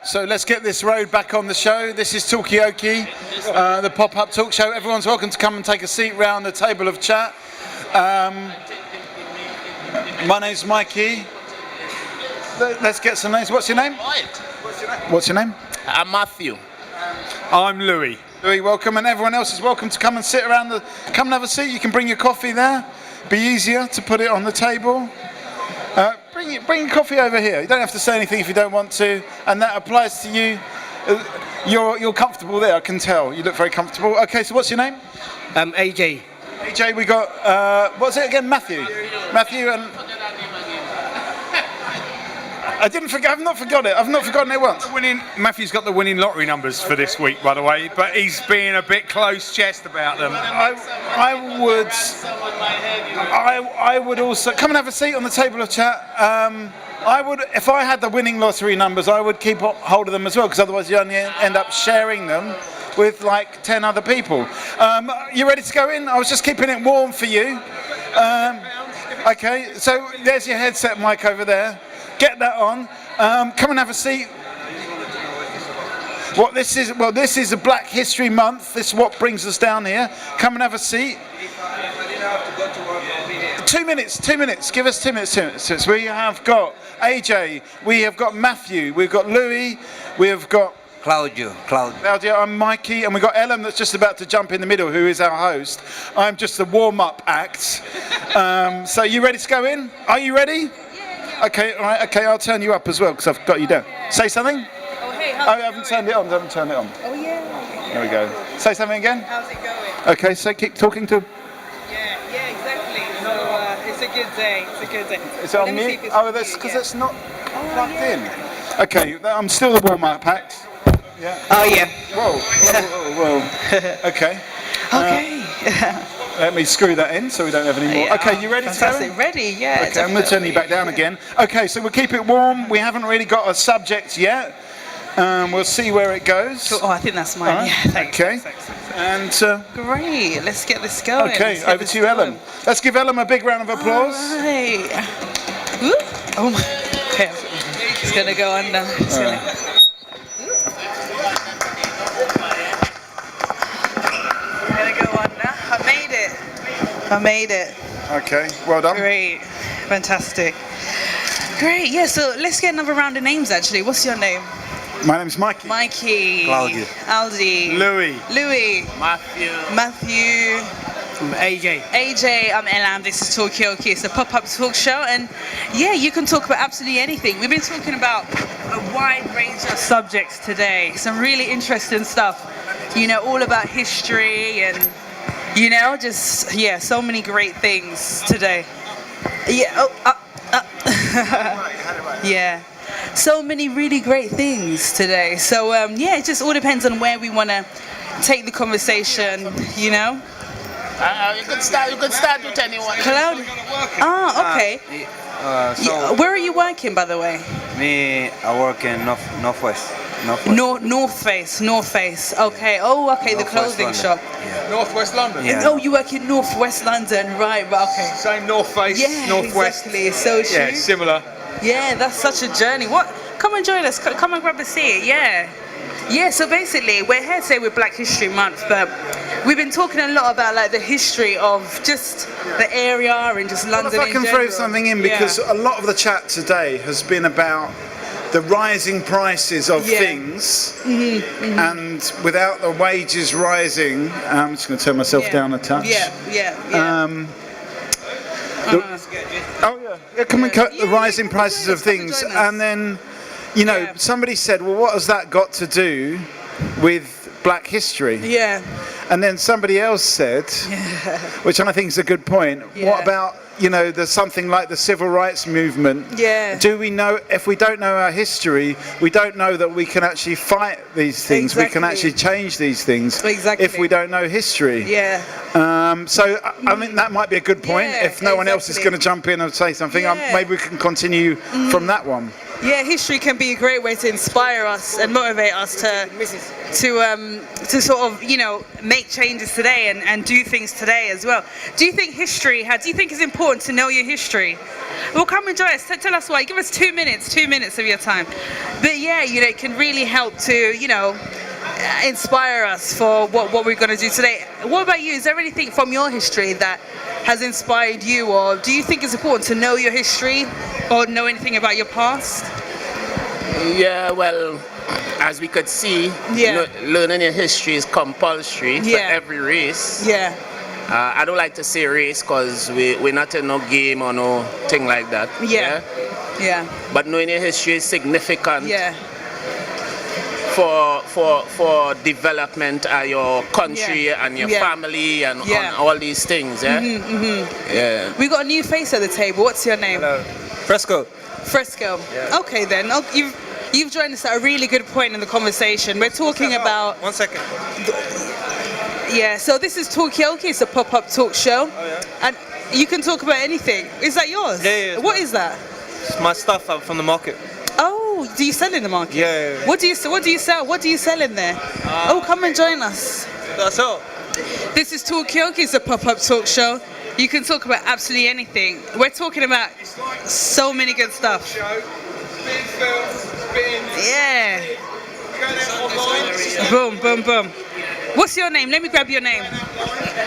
So let's get this road back on the show. This is Talkaoke, the pop-up talk show. Everyone's welcome to come and take a seat round the table of chat. My name's Mikey. Let's get some names. What's your name? What's your name? I'm Matthew. I'm Louis. Louis, welcome, and everyone else is welcome to come and sit around come and have a seat. You can bring your coffee there. Be easier to put it on the table. Bring your coffee over here. You don't have to say anything if you don't want to, and that applies to you. You're comfortable there, I can tell. You look very comfortable. Okay, so what's your name? AJ. AJ, we got what's it again? Matthew. Matthew and I've not forgotten it once. Matthew's got the winning lottery numbers for this week, by the way, but he's being a bit close-chest about them. I would also come and have a seat on the table of chat. I would, if I had the winning lottery numbers, I would keep hold of them as well, because otherwise you only end up sharing them with like 10 other people. You ready to go in? I was just keeping it warm for you. Okay, so there's your headset mic over there. Get that on. Come and have a seat. This is a Black History Month. This is what brings us down here. Come and have a seat. 2 minutes. Give us 2 minutes. We have got AJ. We have got Matthew. We've got Louis. We have got Claudio. I'm Mikey, and we've got Ellen that's just about to jump in the middle, who is our host. I'm just the warm-up act. So you ready to go in? Are you ready? Okay, all right. Okay, I'll turn you up as well because I've got you down. Say something. Oh, hey, I haven't turned it on. Oh, yeah. There we go. Say something again. How's it going? Okay, so keep talking to. Yeah, exactly. So it's a good day. Is it on mute? Oh, that's because it's not plugged in. Okay, I'm still the warm-up act. Yeah. Oh, yeah. Whoa. Okay. Okay. Let me screw that in so we don't have any more. Okay, you ready to go? Ready, yeah. Okay, I'm going to turn you back down again. Okay, so we'll keep it warm. We haven't really got a subject yet. We'll see where it goes. Oh, I think that's mine. Right. Yeah, thanks. Okay. Thanks. And great. Let's get this going. okay, over to you, Ellen. Let's give Ellen a big round of applause. All right. Oh my. Okay. It's gonna go under. I made it. Okay, well done. Great. Fantastic. Great. Yeah, so let's get another round of names actually. What's your name? My name's Mikey. Mikey. Claudio. Aldi. Louis. Matthew. AJ, I'm Ella, this is Talkaoke. It's a pop-up talk show, and yeah, you can talk about absolutely anything. We've been talking about a wide range of subjects today, some really interesting stuff, all about history and, so many great things today. Yeah, yeah, so many really great things today. So, it just all depends on where we want to take the conversation, You could start with anyone. Cloud. Okay. Where are you working, by the way? Me, I work in Northwest. North Face. Okay. Oh, okay. The clothing London. shop. Yeah. Northwest London? Yeah. Oh, you work in Northwest London, right? Okay. Same North Face, Yeah, Northwest. exactly. So Yeah, similar. Yeah, that's such a journey. What? Come and join us. Come and grab a seat. Yeah. Yeah, so basically, we're here today with Black History Month, but we've been talking a lot about like the history of just the area and just London. Well, if I can throw something in, because a lot of the chat today has been about the rising prices of things, and without the wages rising, I'm just going to turn myself down a touch. Can we cut the rising prices of things, and then. Somebody said, well, what has that got to do with Black history? Yeah. And then somebody else said, which I think is a good point, what about, there's something like the civil rights movement? Yeah. Do we know, if we don't know our history, we don't know that we can actually fight these things, we can actually change these things if we don't know history. Yeah. So I think that might be a good point. If no one else is going to jump in and say something, maybe we can continue from that one. Yeah, history can be a great way to inspire us and motivate us to sort of, make changes today and do things today as well. Do you think it's important to know your history? Well, come and join us. Tell us why. Give us 2 minutes of your time. But yeah, it can really help to, inspire us for what we're going to do today. What about you? Is there anything from your history that has inspired you, or do you think it's important to know your history or know anything about your past? Yeah, well, as we could see, learning your history is compulsory for every race. Yeah. I don't like to say race because we're not in no game or no thing like that. Yeah. But knowing your history is significant. Yeah. For development of your country and your family and on all these things. Yeah. Yeah. We got a new face at the table. What's your name? Hello. Fresco. Yeah. Okay then. You've joined us at a really good point in the conversation. We're talking about. 1 second. Yeah. So this is Talkaoke. It's a pop-up talk show. Oh yeah. And you can talk about anything. Is that yours? Yeah. What is that? It's my stuff from the market. Oh, do you sell in the market? Yeah. What do you sell? What do you sell in there? Come and join us. That's all. This is Talkaoke. It's a pop-up talk show. You can talk about absolutely anything. We're talking about so many good stuff. Yeah. Boom, boom, boom. What's your name? Let me grab your name.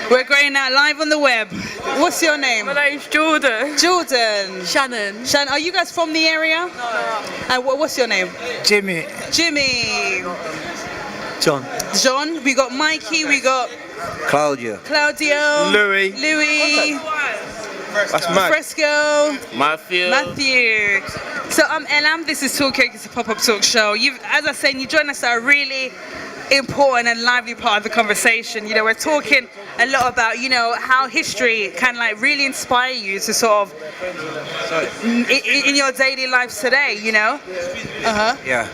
We're going out live on the web. What's your name? My name's Jordan. Jordan. Shannon. Shannon, are you guys from the area? No. And what's your name? Jimmy. Jimmy. John. John. We got Mikey. We got Claudio. Louis. That's mad. Fresco. Matthew. So I'm Elam. This is Talkaoke. It's a pop-up talk show. As I said, you joined us at a really important and lively part of the conversation. We're talking a lot about, how history can really inspire you to sort of in your daily lives today, Yeah,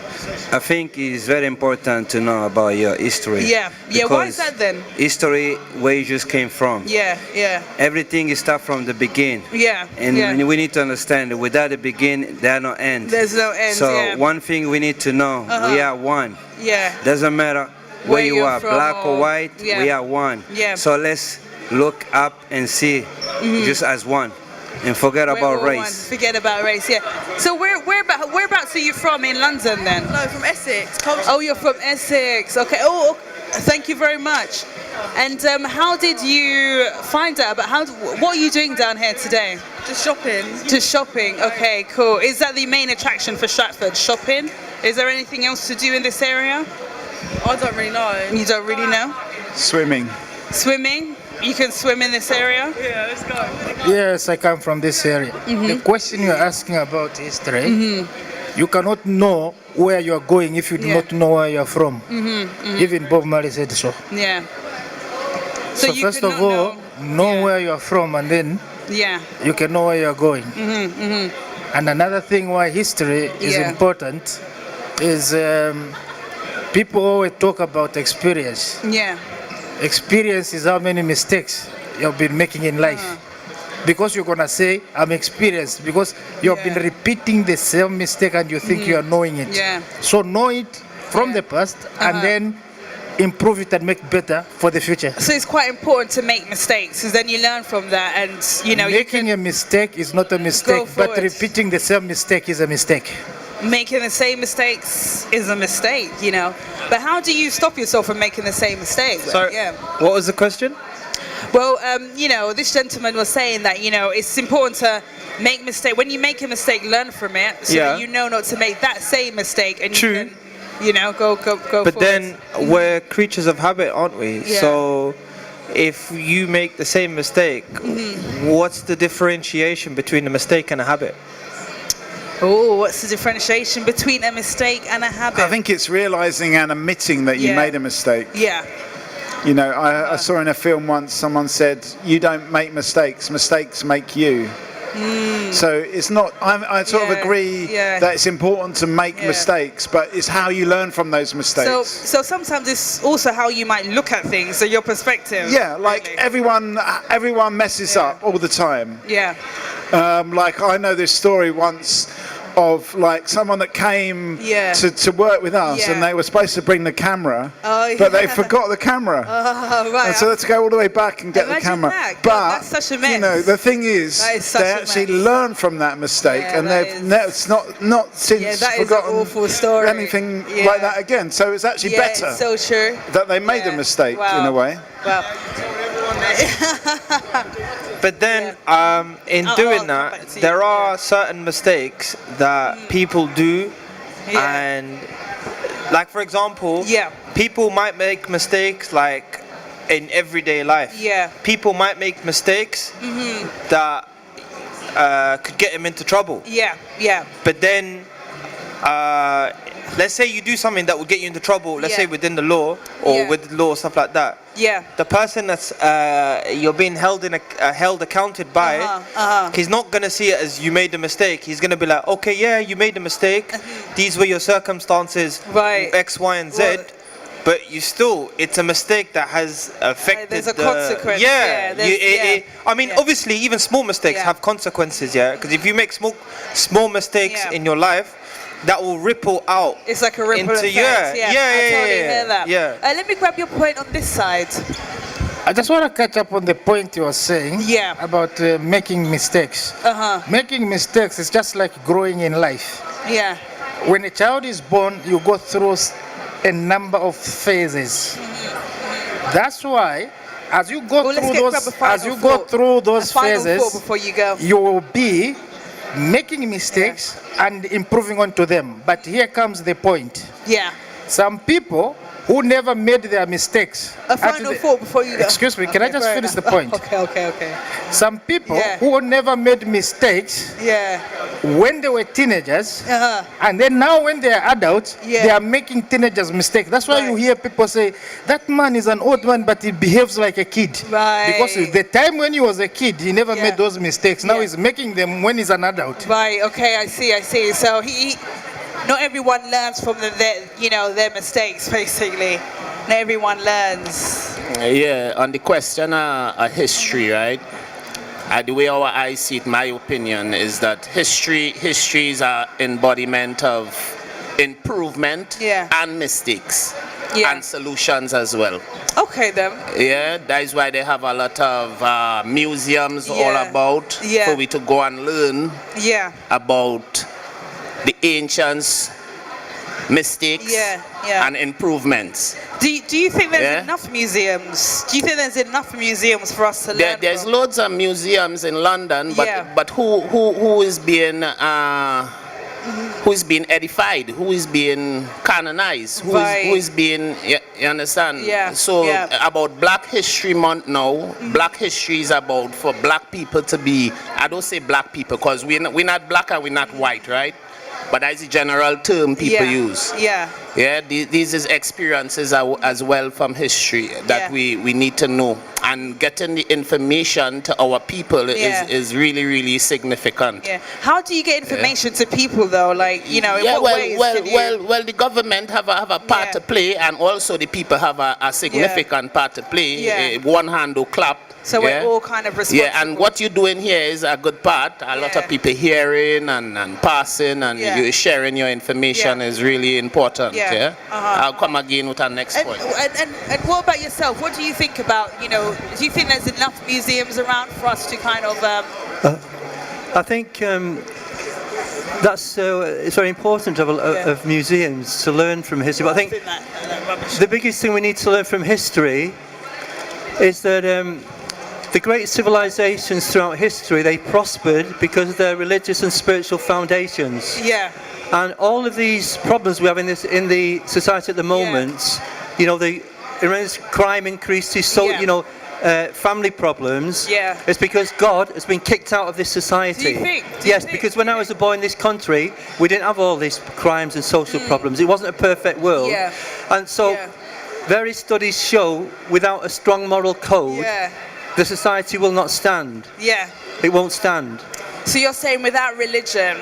I think it's very important to know about your history. Yeah. Why is that then? History, where you just came from. Yeah. Everything is start from the beginning. Yeah. And we need to understand that without the beginning, there are no end. There's no end. So one thing we need to know, we are one. Yeah. Doesn't matter where you you're are, from black or white, we are one. Yeah. So let's look up and see just as one and forget about We're race. one. Forget about race, yeah. So whereabouts are you from in London then? No, from Essex. Oh, you're from Essex. Okay. Oh, thank you very much. And how did you find out about what are you doing down here today? Just shopping. Just shopping. Okay, cool. Is that the main attraction for Stratford? Shopping? Is there anything else to do in this area? I don't really know. You don't really know? Swimming. Swimming? You can swim in this area? Yeah, let's go. Yes, I come from this area. The question you're asking about history, you cannot know where you are going if you do not know where you are from. Even Bob Marley said so. Yeah. So you first could of not all, know where you are from, and then you can know where you are going. And another thing why history is important is people always talk about experience. Yeah. Experience is how many mistakes you've been making in life. Because you're gonna say, I'm experienced, because you've been repeating the same mistake and you think you are knowing it. Yeah. So know it from the past and then improve it and make better for the future. So it's quite important to make mistakes, because then you learn from that, and Making a mistake is not a mistake, but forward. repeating the same mistake is a mistake. making the same mistakes is a mistake, you know. But how do you stop yourself from making the same mistake? So, yeah. what was the question? Well, you know, this gentleman was saying that, you know, it's important to make mistake. When you make a mistake, learn from it, so that you know not to make that same mistake, and True. you can, you know, go. But forward. then we're creatures of habit, aren't we? Yeah. So if you make the same mistake, what's the differentiation between a mistake and a habit? Oh, what's the differentiation between a mistake and a habit? I think it's realising and admitting that you made a mistake. Yeah. You know, I saw in a film once someone said, "You don't make mistakes; mistakes make you." So it's not. I sort of agree that it's important to make mistakes, but it's how you learn from those mistakes. So sometimes it's also how you might look at things, so your perspective. Yeah, like everyone messes up all the time. Yeah. Like I know this story once. of like someone that came to work with us, and they were supposed to bring the camera, but they forgot the camera. Right. And so let's go all the way back and get the camera. That. But God, that's such a mess. you know, the thing is, they actually learn from that mistake, and they've not since forgotten an awful story. anything like that again. So it's actually better so true. that they made a mistake in a way. Wow. But then, in doing that, there are certain mistakes that people do, and like for example, people might make mistakes like in everyday life. People might make mistakes that could get them into trouble. But then, let's say you do something that will get you into trouble, let's say within the law or with the law, stuff like that. The person that's you're being held accounted by, he's not gonna see it as you made a mistake. He's gonna be like, okay, yeah, you made a mistake. These were your circumstances, X, Y, and Z. But it's a mistake that has affected. There's a consequence. I mean, obviously, even small mistakes have consequences. Because if you make small mistakes in your life, that will ripple out. It's like a ripple effect. I totally hear that. Let me grab your point on this side. I just want to catch up on the point you were saying about making mistakes. Making mistakes is just like growing in life. When a child is born, you go through a number of phases. That's why, as you go through those phases, before you go, you will be making mistakes and improving onto them. But here comes the point. Some people who never made their mistakes. A final thought before you go. Excuse me, can I just finish the point? Okay. Some people who never made mistakes when they were teenagers, and then now when they are adults, they are making teenagers mistakes. That's why you hear people say, that man is an old man, but he behaves like a kid. Because the time when he was a kid, he never made those mistakes. Now he's making them when he's an adult. Okay, I see. So not everyone learns from their mistakes, basically. Not everyone learns. On the question of history, right? The way I see it, my opinion is that history is an embodiment of improvement and mistakes and solutions as well. Okay then. That is why they have a lot of museums all about for we to go and learn about the ancients' mistakes and improvements. Do you think there's enough museums? Do you think there's enough museums for us to learn There's from? loads of museums in London, but who is being edified? Who is being canonized? Who is being you understand? About Black History Month now, Black History is about for Black people to be. I don't say Black people because we're not black and we're not white, right? But that's the general term people use. These is experiences as well from history that we need to know, and getting the information to our people is really, really significant. How do you get information to people though? Like, in what ways? Well, the government have a part to play, and also the people have a significant part to play. One hand to clap. So we're all kind of responsible. And what you're doing here is a good part. A lot of people hearing and passing, and you sharing your information is really important. I'll come again with our next point. And what about yourself? What do you think about, do you think there's enough museums around for us to kind of... I think that's it's very important of museums to learn from history. But I think the biggest thing we need to learn from history is that the great civilizations throughout history, they prospered because of their religious and spiritual foundations. And all of these problems we have in the society at the moment, the crime increases, family problems. It's because God has been kicked out of this society. Do you think? Yes, because when I was a boy in this country, we didn't have all these crimes and social problems. It wasn't a perfect world. And so various studies show without a strong moral code, the society will not stand. It won't stand. So you're saying without religion,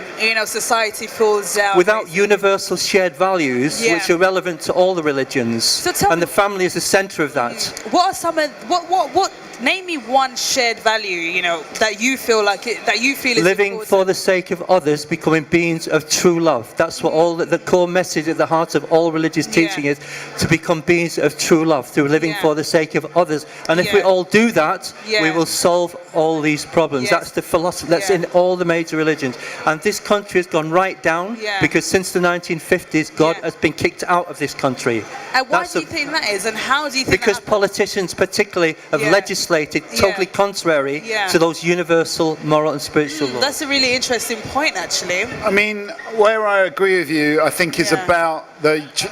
society falls down. Without universal shared values, which are relevant to all the religions, and the family is the centre of that. What are some of what Name me one shared value, you know, that you feel is living important. for the sake of others, becoming beings of true love. That's what all the core message at the heart of all religious teaching is, to become beings of true love through living for the sake of others. And if we all do that, we will solve all these problems. That's the philosophy that's in all the major religions. And this country has gone right down because since the 1950s, God has been kicked out of this country. And why do you think that is? And how do you think because politicians particularly have legislated totally contrary to those universal moral and spiritual laws. That's a really interesting point, actually. I mean, where I agree with you, I think is about it's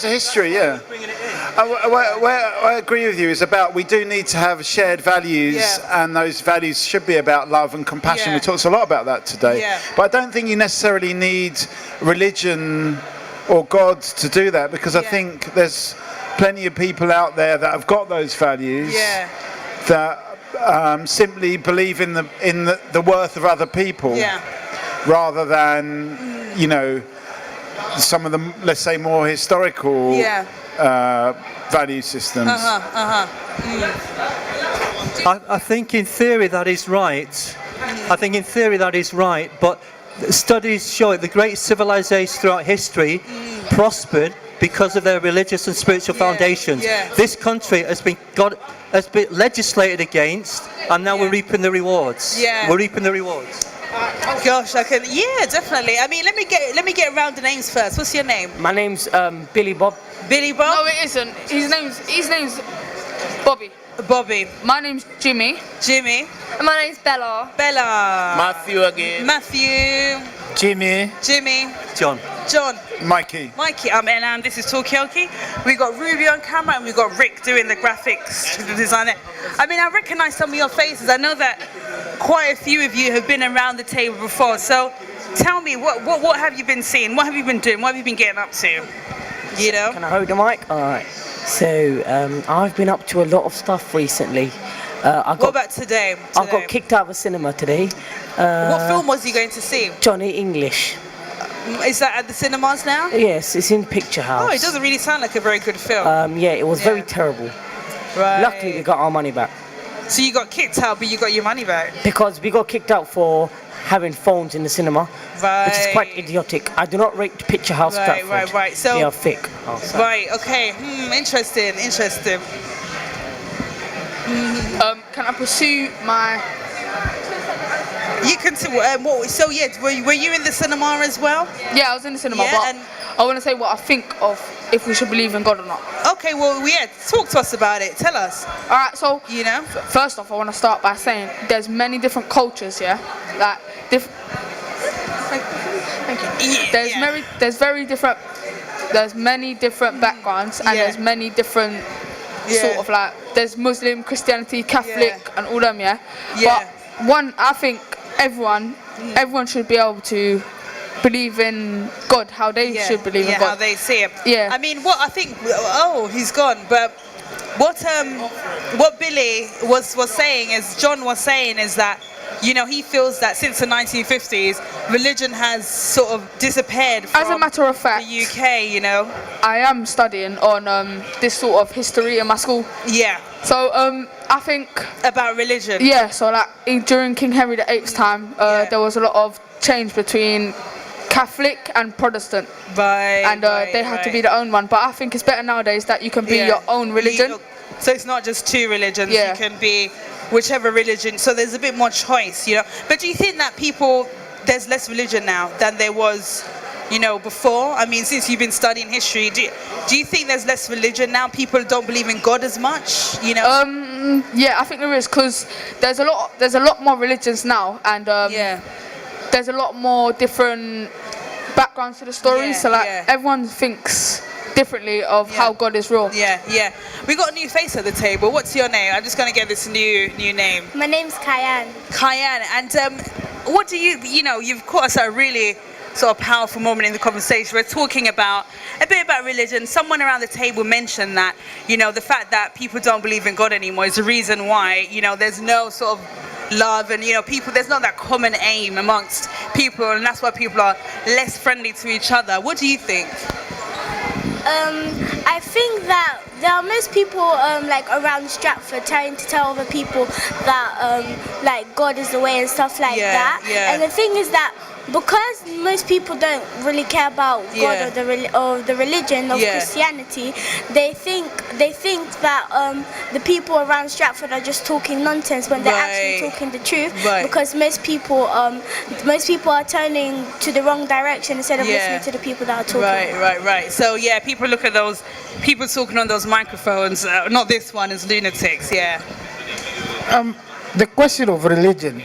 a history, yeah. Where I agree with you is about we do need to have shared values, and those values should be about love and compassion. We talked a lot about that today. But I don't think you necessarily need religion or God to do that, because I think there's plenty of people out there that have got those values that simply believe in the worth of other people rather than you know, some of the, let's say, more historical value systems. I think in theory that is right. I think in theory that is right, but studies show it. The great civilizations throughout history prospered because of their religious and spiritual foundations. This country has been legislated against, and now we're reaping the rewards. We're reaping the rewards. Gosh, I can. Yeah, definitely. I mean, let me get around the names first. What's your name? My name's Billy Bob. Billy Bob? No, it isn't. His name's Bobby. Bobby. My name's Jimmy. Jimmy. And my name's Bella. Bella. Matthew again. Matthew. Jimmy. Jimmy. John. John. Mikey. Mikey. And this is Talkaoke. We got Ruby on camera, and we got Rick doing the graphics, the design. I mean, I recognise some of your faces. I know that quite a few of you have been around the table before. So, tell me, what have you been seeing? What have you been doing? What have you been getting up to? You know. Can I hold the mic? All right. So I've been up to a lot of stuff recently. What about today? I got kicked out of a cinema today. What film was you going to see? Johnny English. Is that at the cinemas now? Yes, it's in Picture House. Oh, it doesn't really sound like a very good film. Yeah, it was very terrible. Right. Luckily, we got our money back. So you got kicked out, but you got your money back? Because we got kicked out for having phones in the cinema, which is quite idiotic. I do not rate Picture House Stratford. Right. So they are fake. Right. Okay. Interesting. Can I pursue my? You can. So yeah, were you in the cinema as well? Yeah, I was in the cinema. But I want to say what I think of if we should believe in God or not. Okay. Well, talk to us about it. Tell us. All right. So you know, first off, I want to start by saying there's many different cultures. Yeah, like Thank you. There's many different backgrounds, and there's many different sort of like there's Muslim, Christianity, Catholic, and all them. But I think everyone should be able to believe in God how they should believe in God. How they see it. Yeah. I mean, what I think. Oh, he's gone. But what Billy was saying is, John was saying is that, you know, he feels that since the 1950s, religion has sort of disappeared from As a matter of fact, the UK, you know. I am studying on this sort of history in my school. Yeah. So I think about religion. Yeah. So like during King Henry VIII's time, there was a lot of change between Catholic and Protestant. Right. And they had to be their own one. But I think it's better nowadays that you can be your own religion. So it's not just two religions. Yeah. You can be whichever religion. So there's a bit more choice, you know. But do you think that there's less religion now than there was, you know, before? I mean, since you've been studying history, do you think there's less religion now? People don't believe in God as much, you know? Yeah, I think there is, because there's a lot more religions now, and there's a lot more different backgrounds to the story. So everyone thinks differently of how God is real. Yeah. We got a new face at the table. What's your name? I'm just going to get this new name. My name's Kyan. Kyan. And what do you've caught us at a really sort of powerful moment in the conversation. We're talking about a bit about religion. Someone around the table mentioned that, you know, the fact that people don't believe in God anymore is the reason why, you know, there's no sort of love and, you know, there's not that common aim amongst people, and that's why people are less friendly to each other. What do you think? I think that there are most people like around Stratford trying to tell other people that like God is the way and stuff like that. And the thing is that because most people don't really care about God or the religion of Christianity, they think that the people around Stratford are just talking nonsense when they're actually talking the truth. Because most people are turning to the wrong direction instead of listening to the people that are talking. Right. So yeah, people look at those people talking on those microphones. Not this one, as lunatics. Yeah. The question of religion.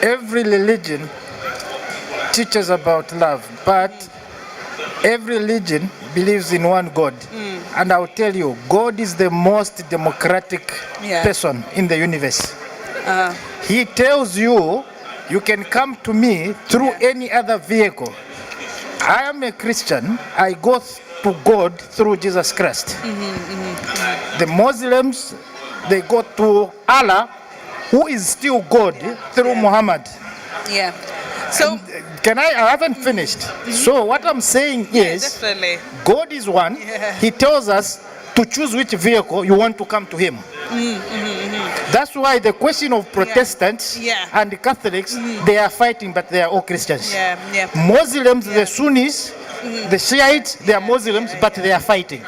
Every religion teaches about love, but every religion believes in one God. And I'll tell you, God is the most democratic person in the universe. He tells you, you can come to me through any other vehicle. I am a Christian. I go to God through Jesus Christ. The Muslims, they go to Allah, who is still God, through Muhammad. Yeah. So I haven't finished. So what I'm saying is, God is one. He tells us to choose which vehicle you want to come to him. That's why the question of Protestants and Catholics, they are fighting, but they are all Christians. Muslims, the Sunnis, the Shiites, they are Muslims, but they are fighting.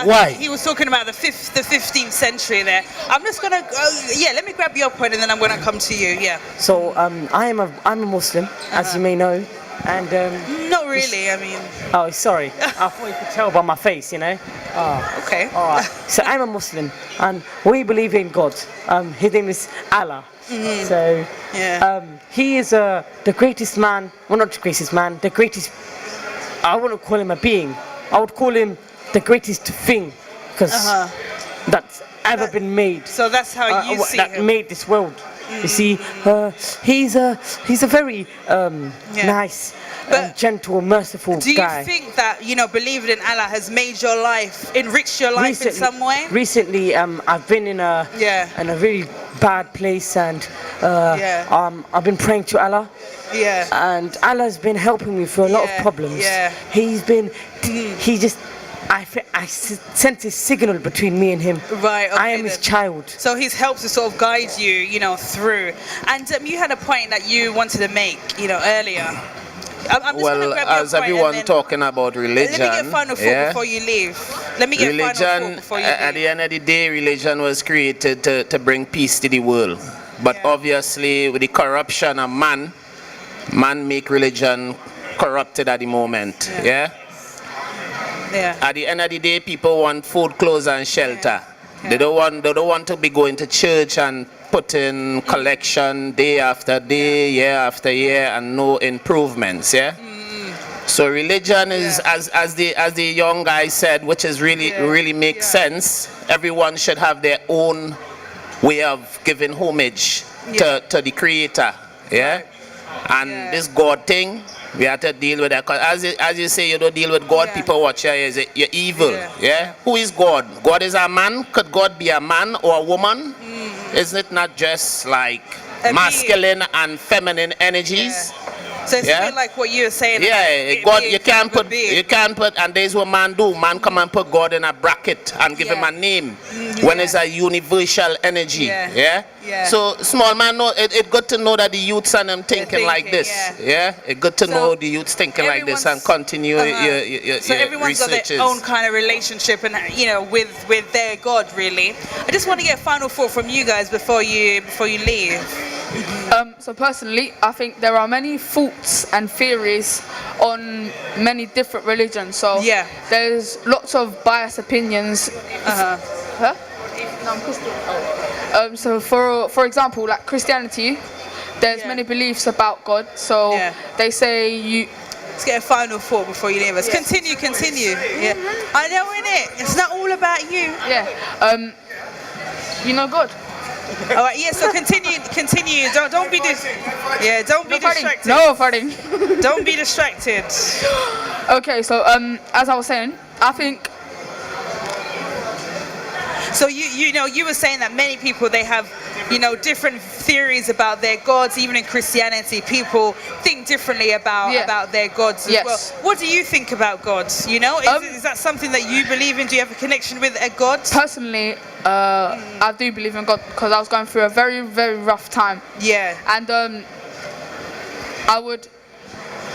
Why? He was talking about the 15th century there. I'm just gonna let me grab your point and then I'm gonna come to you. Yeah. So I'm a Muslim, as you may know, and not really. I mean. Oh, sorry. I thought you could tell by my face, you know. Oh. Okay. All right. So I'm a Muslim, and we believe in God. His name is Allah. So he is the greatest man. Well, not the greatest man. The greatest. I wouldn't call him a being. I would call him the greatest thing, because that's ever been made. So that's how you see that him. made this world. You see, he's a very nice, gentle, merciful guy. Do you think that believing in Allah has made your life, enriched your life in some way? Recently, I've been in a really bad place, and I've been praying to Allah. And Allah's been helping me through a lot of problems. He's been, I sense a signal between me and him. Right. Okay, I am his child. So he's helped to sort of guide you, through. And you had a point that you wanted to make, earlier. I'm just gonna grab as your point everyone and then talking about religion. Let me get final thought before you leave. Let me get religion, final thought before you leave. At the end of the day, religion was created to bring peace to the world. But obviously, with the corruption of man make religion corrupted at the moment. At the end of the day, people want food, clothes, and shelter. They don't want to be going to church and putting collection day after day, year after year, and no improvements. So religion is, as the young guy said, which is really makes sense. Everyone should have their own way of giving homage to the Creator. And this God thing, we have to deal with that. Cause as you say, you don't deal with God, people watch you, you're evil. Who is God? God is a man? Could God be a man or a woman? Isn't it not just like masculine and feminine energies? So it's a bit like what you were saying. God, you can't put, and there's what man do. Man come and put God in a bracket and give him a name when it's a universal energy. So small man, it's good to know that the youths and them thinking like this. It's good to know the youths thinking like this and continue your so everyone's researches. got their own kind of relationship and with their God really. I just want to get a final thought from you guys before you leave. So personally, I think there are many thoughts and theories on many different religions. So there's lots of biased opinions. No, I'm Christian. So for example, like Christianity, there's many beliefs about God. So they say you. Let's get a final thought before you leave us. Continue. I know, innit? It's not all about you. You know God. All right, so continue. Don't be distracted. No farting. Don't be distracted. Okay, so as I was saying, I think. So you were saying that many people they have different theories about their gods. Even in Christianity, people think differently about their gods as well. What do you think about gods? Is that something that you believe in? Do you have a connection with a god? Personally, I do believe in God because I was going through a very, very rough time. Yeah. And I would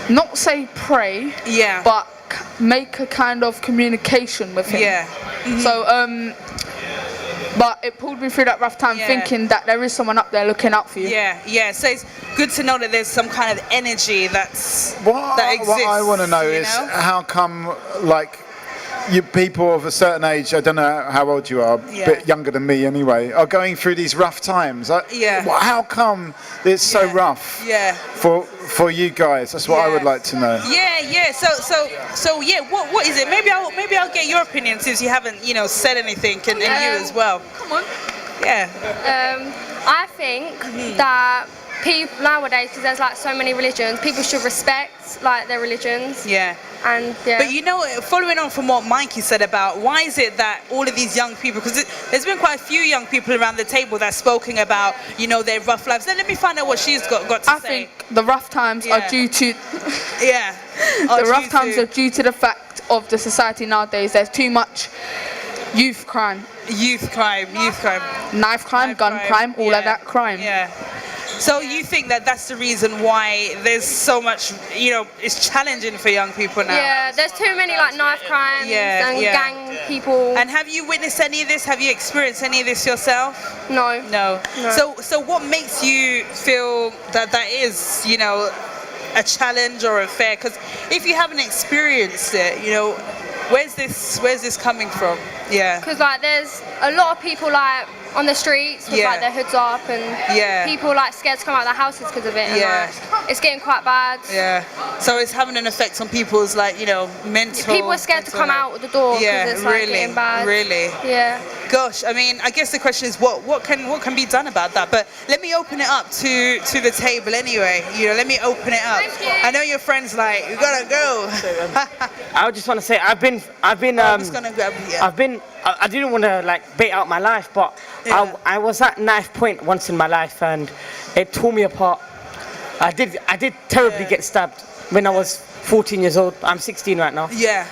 not say pray, but make a kind of communication with him. Yeah. So, but it pulled me through that rough time thinking that there is someone up there looking out for you. Yeah. So it's good to know that there's some kind of energy that exists. What I want to know is how come, like, you people of a certain age, I don't know how old you are, a bit younger than me anyway, are going through these rough times. How come it's so rough for you guys? That's what I would like to know. Yeah. So what is it? Maybe I'll get your opinion since you haven't, said anything, and you as well. Come on. Yeah. I think that people nowadays, because there's like so many religions, people should respect like their religions. Yeah. And But following on from what Mikey said about why is it that all of these young people, because there's been quite a few young people around the table that's spoken about their rough lives. Then let me find out what she's got to say. I think the rough times are due to the rough times are due to the fact of the society nowadays. There's too much youth crime, knife crime, gun crime, all of that crime. Yeah. So you think that that's the reason why there's so much, it's challenging for young people now? Yeah, there's too many like knife crimes and gang people. And have you witnessed any of this? Have you experienced any of this yourself? No. So what makes you feel that is, a challenge or a fear? Because if you haven't experienced it, where's this coming from? Yeah. Because like there's a lot of people like on the streets with like their hoods up and people like scared to come out of their houses because of it. And, like, it's getting quite bad. Yeah. So it's having an effect on people's mental. People are scared to come out the door because it's like getting bad. Really. Yeah. Gosh, I mean, I guess the question is what can be done about that? But let me open it up to the table anyway. Let me open it up. Thank you. I know your friends like you gotta go. I just want to say I've been I'm just gonna grab I didn't want to like bait out my life, but I was at knife point once in my life and it tore me apart. I did terribly get stabbed when I was 14 years old. I'm 16 right now. Yeah.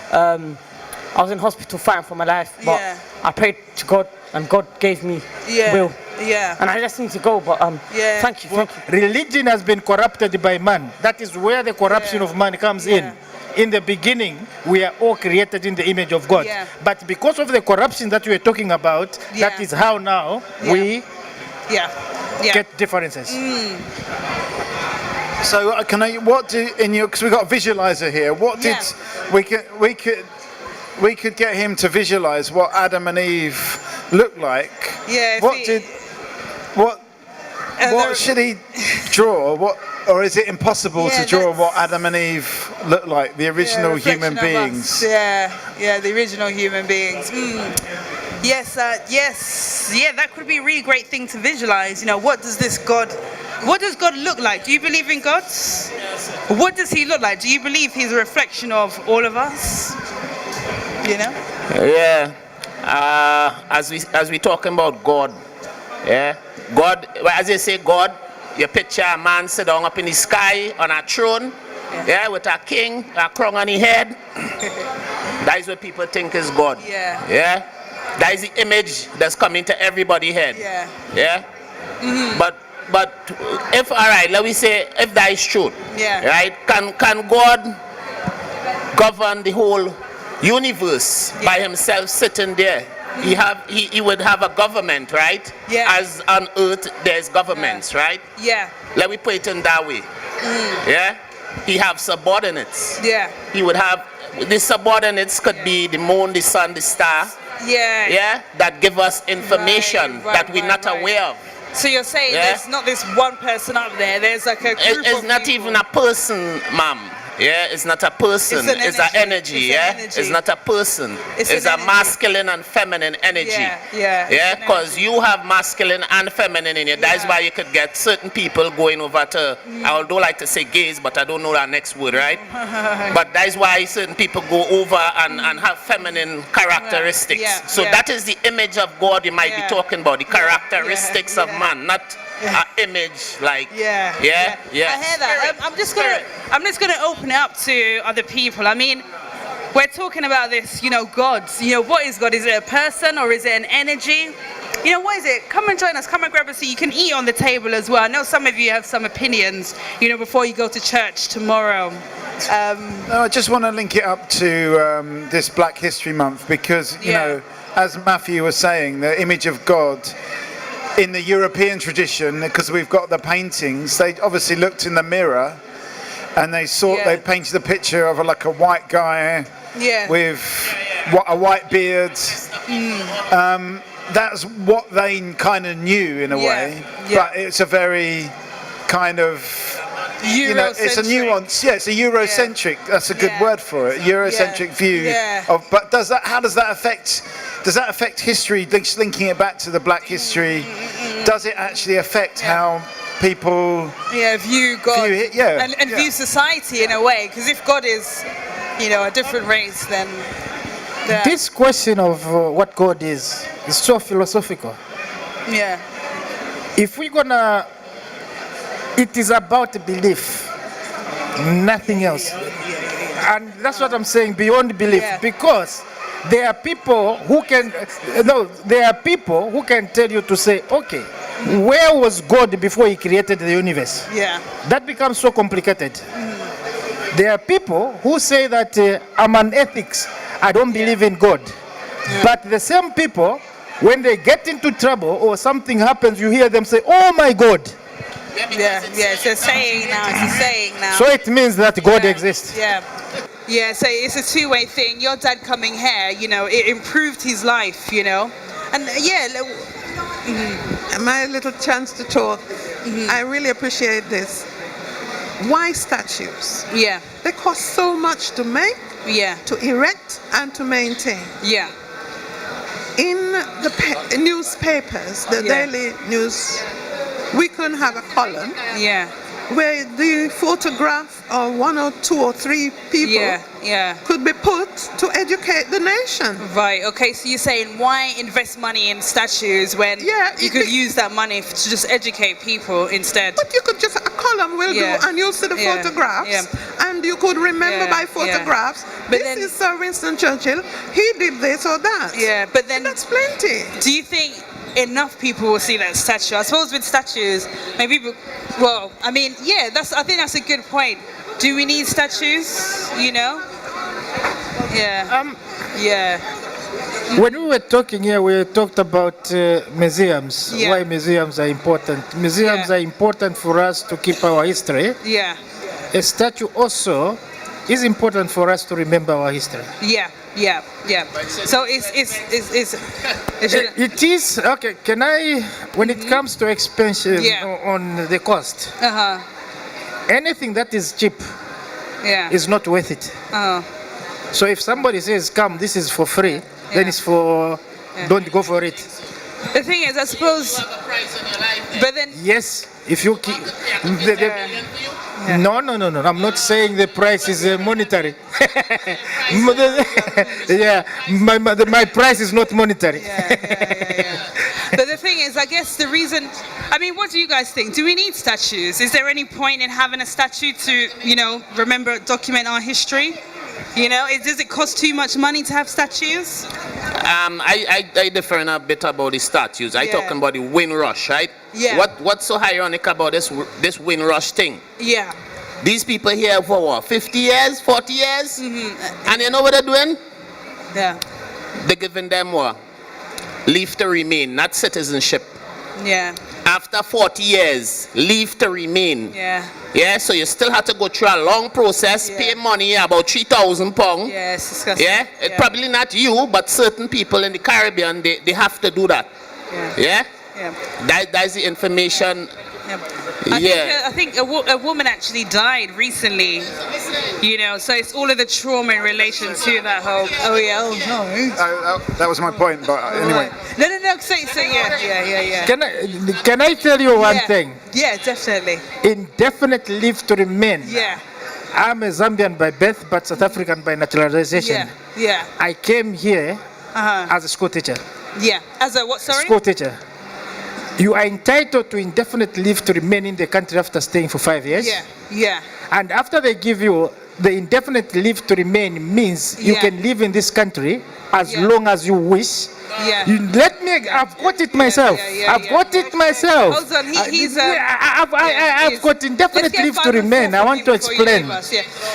I was in hospital fighting for my life, but I prayed to God and God gave me will. Yeah. And I just need to go, but thank you. Religion has been corrupted by man. That is where the corruption of man comes in. In the beginning, we are all created in the image of God. But because of the corruption that we are talking about, that is how now we get differences. So because we've got a visualizer here, we could get him to visualize what Adam and Eve looked like. Yeah. What should he draw? Or is it impossible to draw what Adam and Eve look like, the original human beings? The original human beings. Yes, that could be a really great thing to visualize. What does God look like? Do you believe in God? What does he look like? Do you believe he's a reflection of all of us? Yeah. As we talking about God, God, as they say, God, you picture a man sit down up in the sky on a throne, with a king, a crown on his head. That is what people think is God. Yeah. That is the image that's coming to everybody's head. Yeah. But if let me say if that is true, right? Can God govern the whole universe by himself sitting there? He would have a government, right? As on earth there's governments, right? Let me put it in that way. He have subordinates. He would have the subordinates could be the moon, the sun, the star. That give us information that we're not aware of. So you're saying there's not this one person up there, there's like a group it's of not people. even a person, ma'am. Yeah, it's not a person. It's an energy. Yeah, it's not a person. It's a masculine and feminine energy. Yeah, because you have masculine and feminine in you. That's why you could get certain people going over to. I don't like to say gays, but I don't know that next word, right? But that's why certain people go over and have feminine characteristics. So that is the image of God you might be talking about. The characteristics of man, not an image like. Yeah. I hear that. I'm just gonna open it up to other people. I mean, we're talking about this, God. What is God? Is it a person or is it an energy? What is it? Come and join us. Come and grab a seat. You can eat on the table as well. I know some of you have some opinions, before you go to church tomorrow. No, I just want to link it up to this Black History Month because, as Matthew was saying, the image of God in the European tradition, because we've got the paintings, they obviously looked in the mirror and they painted a picture of a white guy with a white beard. That's what they kind of knew in a way, but it's a very kind of it's a nuance. Yeah, it's a Eurocentric. That's a good word for it. Eurocentric view of. But how does that affect? Does that affect history? Linking it back to the Black history, does it actually affect how people view God and view society in a way? Because if God is, a different race, then this question of what God is so philosophical. Yeah. If we're gonna, it is about belief, nothing else, and that's what I'm saying, beyond belief, because there are people who can tell you to say, okay, where was God before he created the universe? Yeah. That becomes so complicated. There are people who say that I'm an ethics, I don't believe in God. But the same people, when they get into trouble or something happens, you hear them say, oh my God. It's a saying now. So it means that God exists. Yeah, so it's a two-way thing. Your dad coming here, it improved his life, and my little chance to talk. I really appreciate this. Why statues? Yeah. They cost so much to make, to erect, and to maintain. Yeah. In the newspapers, the daily news, we can have a column. Yeah. Where the photograph of one or two or three people could be put to educate the nation. Right, okay, so you're saying why invest money in statues when you could use that money to just educate people instead? But you could just, a column will do, and you'll see the photographs, and you could remember by photographs, but this is Sir Winston Churchill, he did this or that. Yeah, but then that's plenty. Do you think enough people will see that statue? I suppose with statues, maybe people, I think that's a good point. Do we need statues? When we were talking here, we talked about museums, why museums are important. Museums are important for us to keep our history. Yeah. A statue also is important for us to remember our history. Yeah. So it is okay. Can I, when it comes to expansion on the cost, anything that is cheap is not worth it. So if somebody says, "Come, this is for free," then it's for. Don't go for it. The thing is, I suppose. But then. Yes, if you keep. No. I'm not saying the price is monetary. My price is not monetary. But the thing is, I guess the reason. What do you guys think? Do we need statues? Is there any point in having a statue to, remember, document our history? Does it cost too much money to have statues? I differ a bit about the statues. I talking about the Windrush, right? Yeah. What's so ironic about this Windrush thing? Yeah. These people here for what? 50 years, 40 years? And you know what they're doing? Yeah. They're giving them what? Leave to remain, not citizenship. Yeah. After 40 years, leave to remain. Yeah, so you still have to go through a long process, pay money, about £3,000. Yeah, it's disgusting. Probably not you, but certain people in the Caribbean, they have to do that. That's the information. I think a woman actually died recently. So it's all of the trauma in relation to that whole. That was my point, but anyway. No. So yeah. Can I tell you one thing? Yeah, definitely. Indefinite leave to remain. Yeah. I'm a Zambian by birth, but South African by naturalization. Yeah. I came here as a school teacher. Yeah. As a what? Sorry. School teacher. You are entitled to indefinite leave to remain in the country after staying for 5 years. Yeah. And after they give you the indefinite leave to remain means you can live in this country as long as you wish. Yeah. I've got it myself. I've got it myself. Hold on, I've got indefinite leave to remain. I want to explain.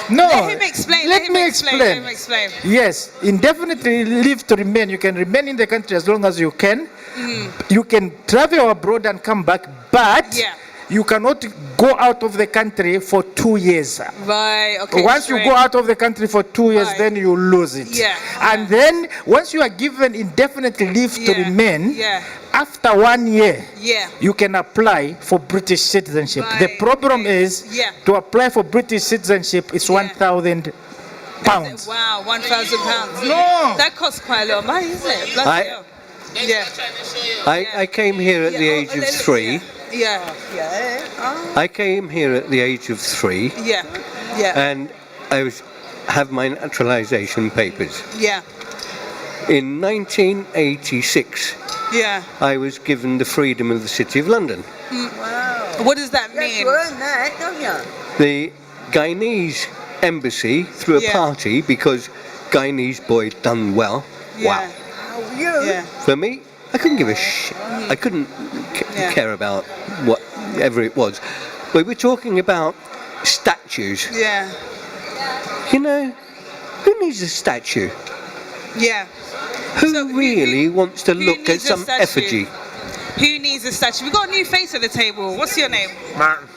No, let him explain. Let me explain. Yes, indefinite leave to remain. You can remain in the country as long as you can. You can travel abroad and come back, but you cannot go out of the country for 2 years. Right, okay. Once you go out of the country for 2 years, then you lose it. And then once you are given indefinite leave to remain, after 1 year, you can apply for British citizenship. The problem is to apply for British citizenship is £1,000. Wow, £1,000. No. That costs quite a lot of money, isn't it? I came here at the age of 3. I came here at the age of 3. And I have my naturalization papers. In 1986, I was given the freedom of the City of London. Wow. What does that mean? The Guyanese embassy threw a party because Guyanese boy done well. Wow. For me, I couldn't give a shit. I couldn't care about whatever it was. We were talking about statues. Who needs a statue? Who really wants to look at some effigy? Who needs a statue? We've got a new face at the table. What's your name? Mark.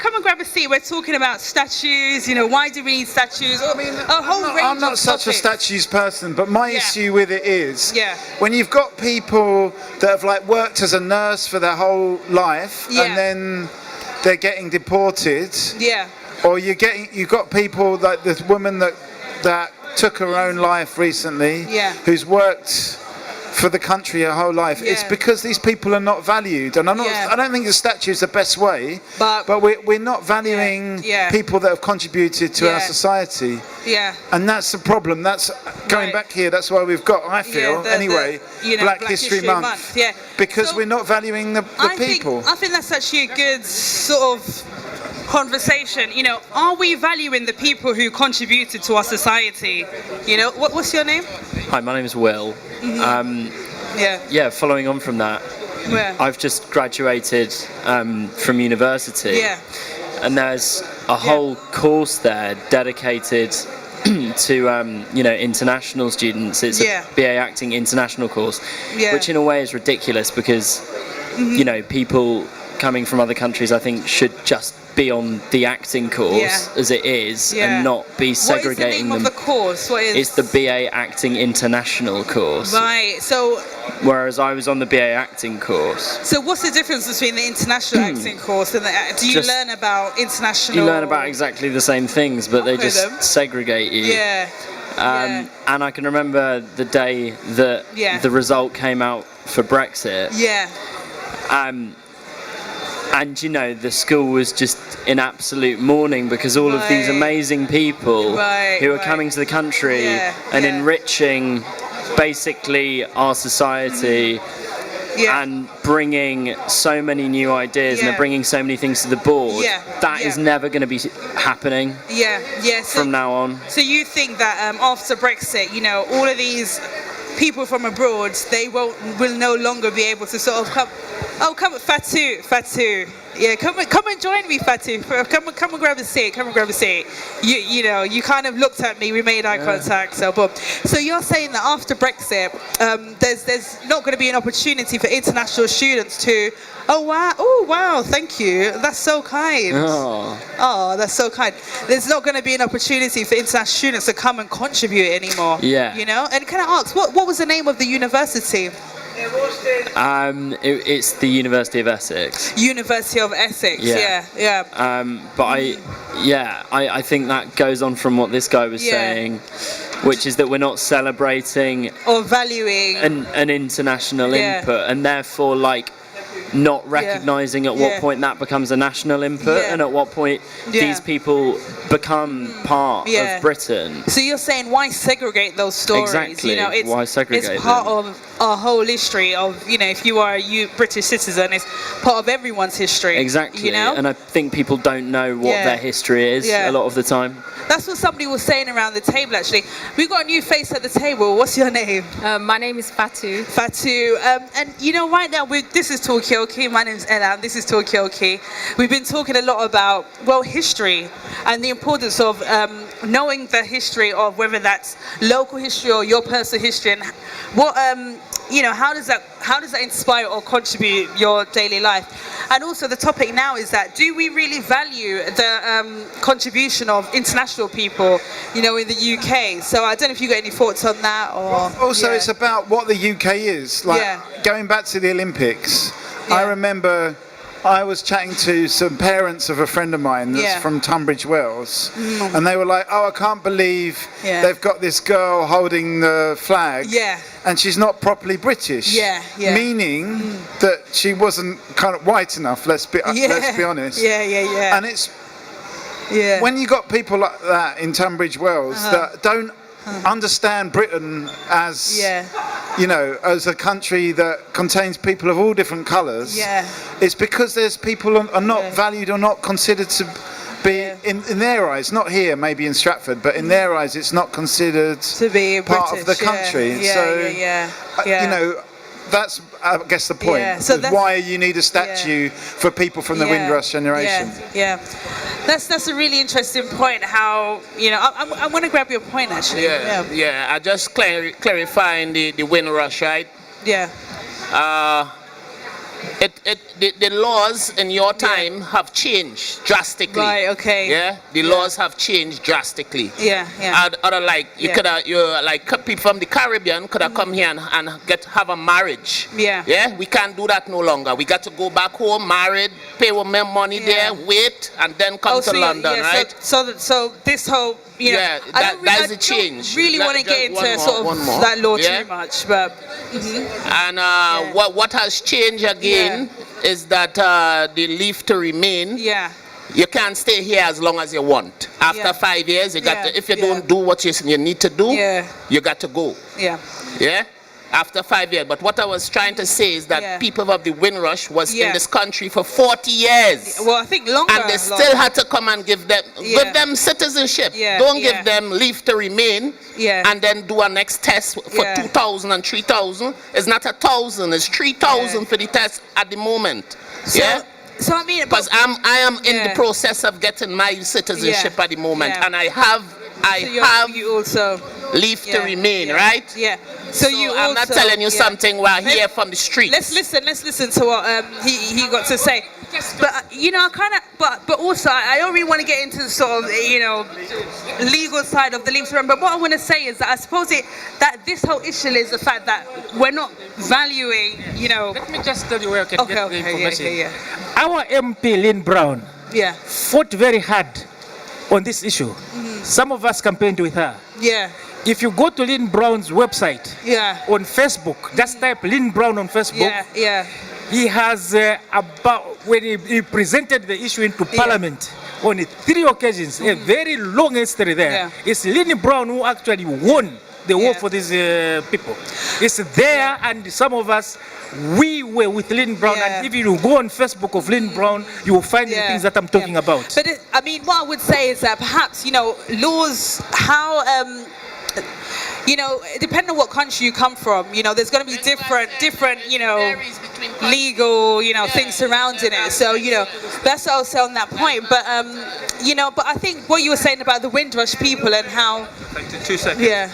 Come and grab a seat. We're talking about statues. Why do we need statues? I mean, a whole range I'm not of such topics. a statues person, but my issue with it is when you've got people that have worked as a nurse for their whole life and then they're getting deported. Or you've got people like this woman that took her own life recently, who's worked for the country her whole life. It's because these people are not valued, and I don't think the statue is the best way, but we're not valuing people that have contributed to our society. And that's the problem. That's going back here. That's why we've got, I feel, Black History Month. Because we're not valuing the people. I think that's actually a good sort of conversation. Are we valuing the people who contributed to our society? What's your name? Hi, my name is Will. Following on from that, I've just graduated from university, and there's a whole course there dedicated to international students. It's a BA Acting International course, which in a way is ridiculous because people coming from other countries, I think, should just be on the acting course as it is and not be segregating them. What is the name of the course? It's the BA Acting International course. Right, so... Whereas I was on the BA Acting course. So what's the difference between the international acting course and do you learn about international... You learn about exactly the same things, but they just segregate you. And I can remember the day that the result came out for Brexit. And the school was just in absolute mourning because all of these amazing people who are coming to the country and enriching basically our society and bringing so many new ideas and they're bringing so many things to the board. That is never going to be happening from now on. So you think that after Brexit, all of these people from abroad, they will no longer be able to sort of come. Oh, come, Fatu. Yeah, come and join me, Fatu. Come and grab a seat. You kind of looked at me. We made eye contact. So you're saying that after Brexit, there's not going to be an opportunity for international students to. Oh wow, thank you. That's so kind. Oh, that's so kind. There's not going to be an opportunity for international students to come and contribute anymore. And can I ask, what was the name of the university? It's the University of Essex. University of Essex. Yeah. But I think that goes on from what this guy was saying, which is that we're not celebrating or valuing an international input, and therefore not recognising at what point that becomes a national input and at what point these people become part of Britain. So you're saying, why segregate those stories? Exactly. Why segregate It's part of our whole history of, if you are a British citizen, it's part of everyone's history. Exactly. And I think people don't know what their history is a lot of the time. That's what somebody was saying around the table, actually. We've got a new face at the table. What's your name? My name is Fatu. Fatu. And right now, this is Talkaoke. My name's Ella, and this is Talkaoke. We've been talking a lot about, history and the importance of knowing the history of whether that's local history or your personal history, and what, how does that inspire or contribute your daily life? And also the topic now is that, do we really value the contribution of international people, in the UK? So I don't know if you got any thoughts on that, or... Also, it's about what the UK is. Going back to the Olympics, I remember I was chatting to some parents of a friend of mine that's from Tunbridge Wells, and they were like, "Oh, I can't believe they've got this girl holding the flag, and she's not properly British." Meaning that she wasn't kind of white enough. Let's be honest. And it's when you got people like that in Tunbridge Wells that don't understand Britain as as a country that contains people of all different colours, it's because there's people are not valued or not considered to be in their eyes, not here, maybe in Stratford, but in their eyes it's not considered to be part British, of the country. That's, I guess, the point. So why you need a statue for people from the Windrush generation. That's a really interesting point. How I want to grab your point, actually. I just clarifying the Windrush, right? The laws in your time have changed drastically. Right. Okay. Yeah. The laws have changed drastically. People from the Caribbean could have come here and have a marriage. Yeah. We can't do that no longer. We got to go back home, married, pay money there, wait, and then come to London, right? So this whole that is a change. Really want to get into that law too much, but. And what has changed again is that the leave to remain. You can't stay here as long as you want. After 5 years, you got to. If you don't do what you need to do, you got to go. Yeah. After 5 years. But what I was trying to say is that people of the Windrush was in this country for 40 years. Well, I think longer. And they still had to come and give them citizenship. Don't give them leave to remain. And then do a next test for 2,000 and 3,000. It's not 1,000, it's 3,000 for the test at the moment. So I mean, because I am in the process of getting my citizenship at the moment, and I have you also leave to remain, right? So I'm not telling you something while here from the street. Let's listen to what he got to say. But but also I don't really want to get into the sort of legal side of the leave to remain. But what I want to say is that I suppose that this whole issue is the fact that we're not valuing. Let me just tell you where I can get the information. Our MP Lynn Brown fought very hard on this issue. Some of us campaigned with her. If you go to Lynn Brown's website on Facebook, just type Lynn Brown on Facebook. He has when he presented the issue into Parliament on 3 occasions, a very long history there. It's Lynn Brown who actually won the war for these people. It's there, and some of us, we were with Lynn Brown, and if you go on Facebook of Lynn Brown, you will find the things that I'm talking about. But what I would say is that perhaps laws, how depending on what country you come from, there's going to be different legal things surrounding it. So that's what I'll say on that point. But but I think what you were saying about the Windrush people and how 2 seconds.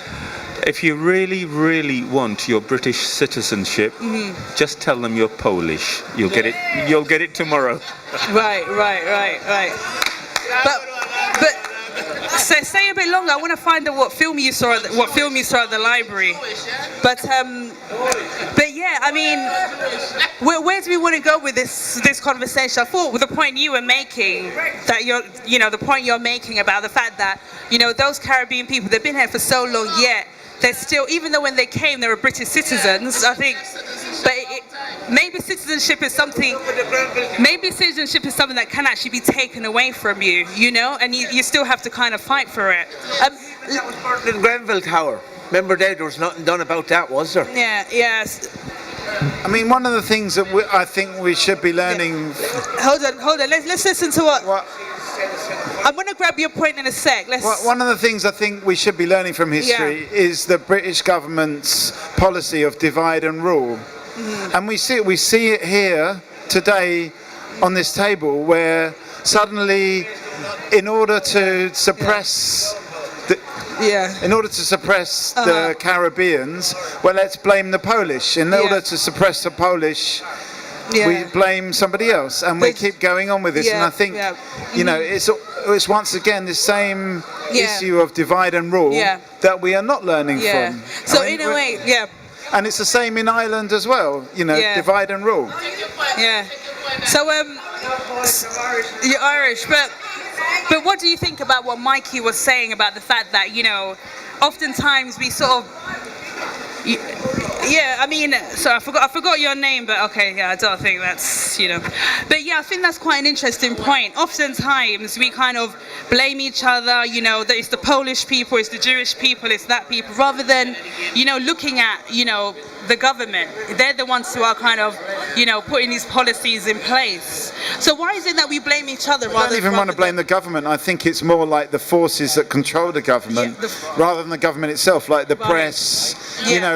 If you really, really want your British citizenship, just tell them you're Polish. You'll get it. You'll get it tomorrow. Right. But stay a bit longer. I want to find out what film you saw at the library. But But yeah, I mean, where do we want to go with this conversation? I thought with the point you were making, that the point you're making about the fact that, those Caribbean people, they've been here for so long, yet they're still, even though when they came they were British citizens, I think, but maybe citizenship is something that can actually be taken away from you, and you still have to kind of fight for it. That was part of the Grenville Tower. Remember there was nothing done about that, was there? Yeah, yes. I mean, one of the things that I think we should be learning... Hold on, let's listen to what... I'm going to grab your point in a sec. One of the things I think we should be learning from history is the British government's policy of divide and rule. And we see it here today on this table, where suddenly, in order to suppress the Caribbeans, well, let's blame the Polish. In order to suppress the Polish, we blame somebody else, and we keep going on with this. And I think, it's once again the same issue of divide and rule that we are not learning from. So in a way, and it's the same in Ireland as well. Divide and rule. Yeah. So you're Irish, but what do you think about what Mikey was saying about the fact that oftentimes we sort of so I forgot your name, but okay, I don't think that's, but I think that's quite an interesting point. Oftentimes we kind of blame each other, that it's the Polish people, it's the Jewish people, it's that people, rather than, looking at, the government. They're the ones who are kind of, putting these policies in place. So why is it that we blame each other? I don't even want to blame the government. I think it's more like the forces that control the government, rather than the government itself, like the press.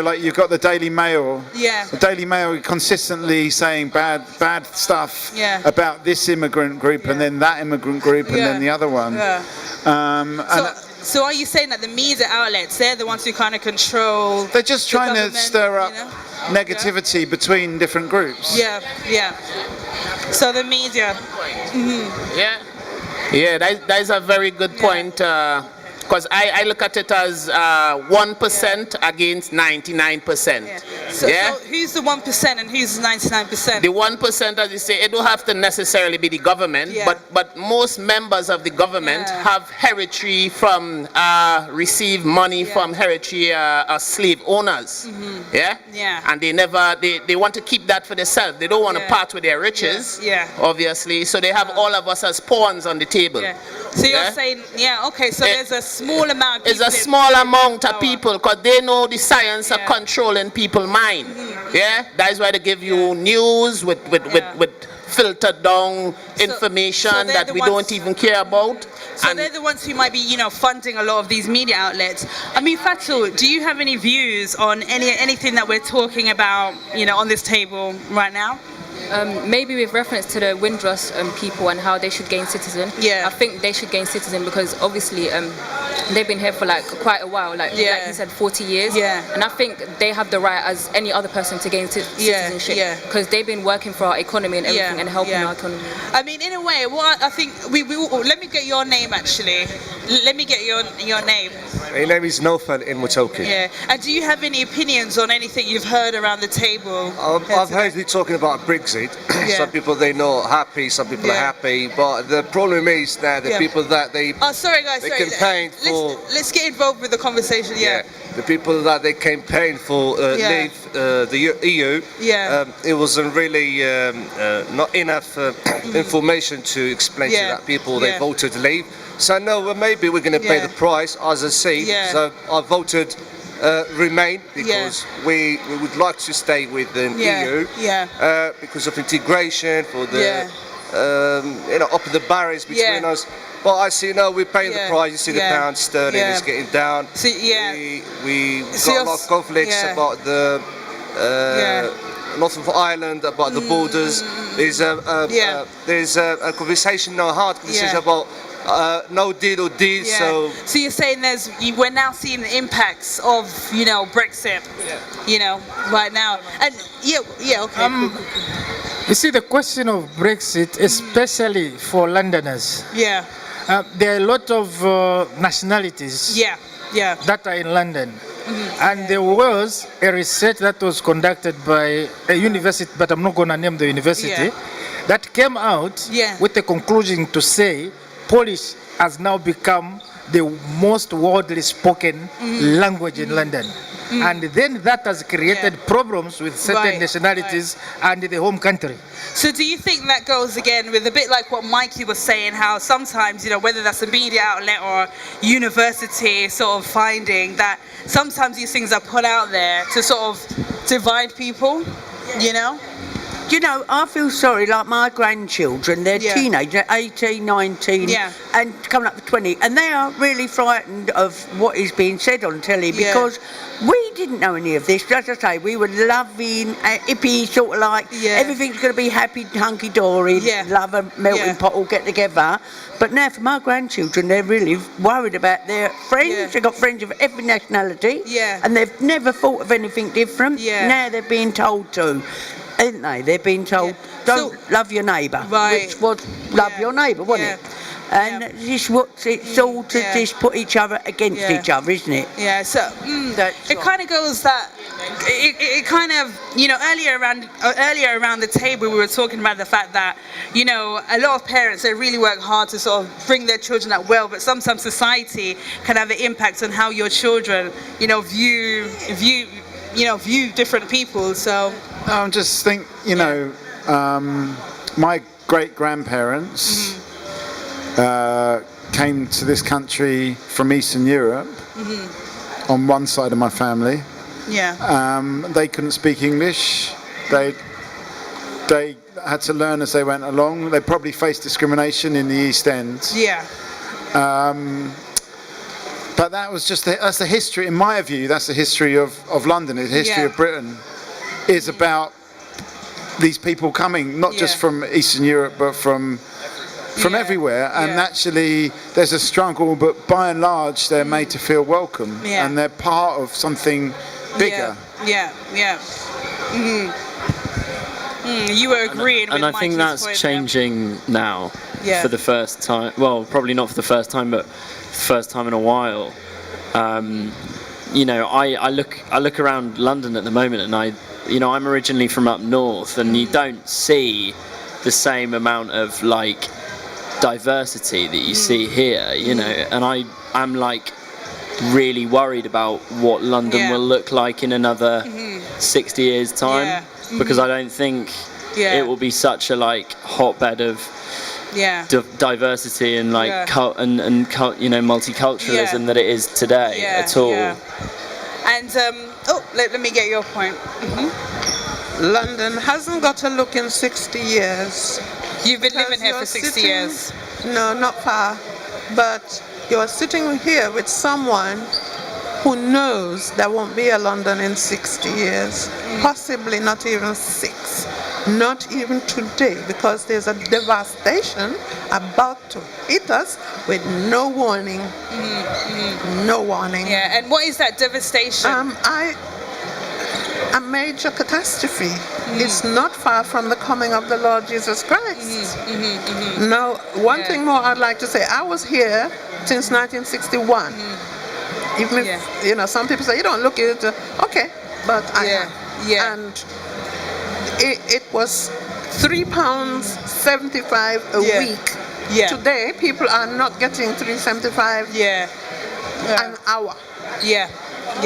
Like you've got the Daily Mail. The Daily Mail consistently saying bad stuff about this immigrant group, and then that immigrant group, and then the other one. So are you saying that the media outlets, they're the ones who kind of control? They're just trying to stir up negativity between different groups. So the media. That is a very good point. Because I look at it as 1% against 99%. So who's the 1% and who's the 99%? The 1%, as you say, it don't have to necessarily be the government, but most members of the government have hereditary from, receive money from hereditary slave owners. And they want to keep that for themselves. They don't want to part with their riches, obviously. So they have all of us as pawns on the table. So you're saying, so there's a small amount of people. It's a small amount of people, because they know the science of controlling people's mind. That is why they give you news with filtered down information that we don't even care about. So they're the ones who might be, funding a lot of these media outlets. I mean, Fatou, do you have any views on anything that we're talking about, on this table right now? Maybe with reference to the Windrush people and how they should gain citizen. I think they should gain citizen because obviously they've been here for quite a while, like you said, 40 years. And I think they have the right as any other person to gain citizenship because they've been working for our economy and everything and helping our economy. I mean, in a way, I think let me get your name actually. Let me get your name. My name is Nofal in Talkaoke. And do you have any opinions on anything you've heard around the table? I've heard you talking about Brexit. Some people they not happy, some people are happy, but the problem is that the people that they campaign for. Let's get involved with the conversation. The people that they campaign for leave the EU. It wasn't really not enough information to explain to that people they voted to leave. So no, maybe we're going to pay the price as I see. So I voted Remain because we would like to stay with the EU because of integration, for the open the barriers between us. But I see we pay the price. You see the pound sterling is getting down. We got a lot of conflicts about the north of Ireland, about the borders. There's a conversation, a hard conversation about no deal or deal. So you're saying we're now seeing the impacts of Brexit, right now, and okay. You see, the question of Brexit, especially for Londoners. There are a lot of nationalities. That are in London. And there was a research that was conducted by a university, but I'm not going to name the university, that came out with the conclusion to say Polish has now become the most widely spoken language in London. And then that has created problems with certain nationalities and the home country. So do you think that goes again with a bit like what Mikey was saying, how sometimes, whether that's a media outlet or university sort of finding that sometimes these things are put out there to sort of divide people, I feel sorry, like my grandchildren, they're teenagers, 18, 19, and coming up to 20, and they are really frightened of what is being said on telly because we didn't know any of this. As I say, we were loving, hippie, sort of like, everything's going to be happy, hunky-dory, love a melting pot, all get together. But now for my grandchildren, they're really worried about their friends. They've got friends of every nationality, and they've never thought of anything different. Now they're being told to. Ain't they? They're being told, don't love your neighbour, which was love your neighbour, wasn't it? And it's all to just put each other against each other, isn't it? Yeah, so it kind of goes that, it kind of, earlier around the table we were talking about the fact that, a lot of parents, they really work hard to sort of bring their children up well, but sometimes society can have an impact on how your children, view different people, so... I just think, my great-grandparents came to this country from Eastern Europe on one side of my family. They couldn't speak English. They had to learn as they went along. They probably faced discrimination in the East End. But that was that's the history, in my view, that's the history of London, the history of Britain. Is about these people coming, not just from Eastern Europe, but from everywhere. And actually, there's a struggle, but by and large, they're made to feel welcome, and they're part of something bigger. You were agreeing with and I think Mikey's that's point changing now for the first time. Well, probably not for the first time, but for the first time in a while. I look around London at the moment, and I'm originally from up north, and you don't see the same amount of like diversity that you see here, and I'm like really worried about what London will look like in another 60 years time, because I don't think it will be such a like hotbed of diversity and like multiculturalism that it is today at all. And let me get your point. London hasn't got a look in 60 years. You've been living here for 60 years? No, not far. But you're sitting here with someone who knows there won't be a London in 60 years. Possibly not even 6. Not even today, because there's a devastation about to hit us with no warning. No warning. Yeah, and what is that devastation? A major catastrophe. It's not far from the coming of the Lord Jesus Christ. Now, one thing more I'd like to say. I was here since 1961. Even if, some people say, you don't look at it. Okay, but I am. And it was £3.75 a week. Today, people are not getting £3.75 an hour.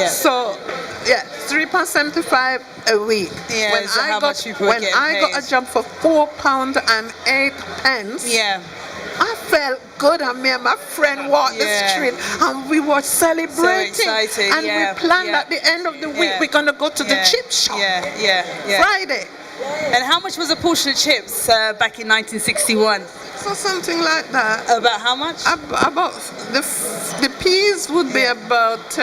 So, £3.75 a week. When I got a job for £4.08, I felt good. And me and my friend walked the street, and we were celebrating. So excited. And we planned at the end of the week we're gonna go to the chip shop. Friday. And how much was a portion of chips back in 1961? So something like that. About how much? About the peas would be about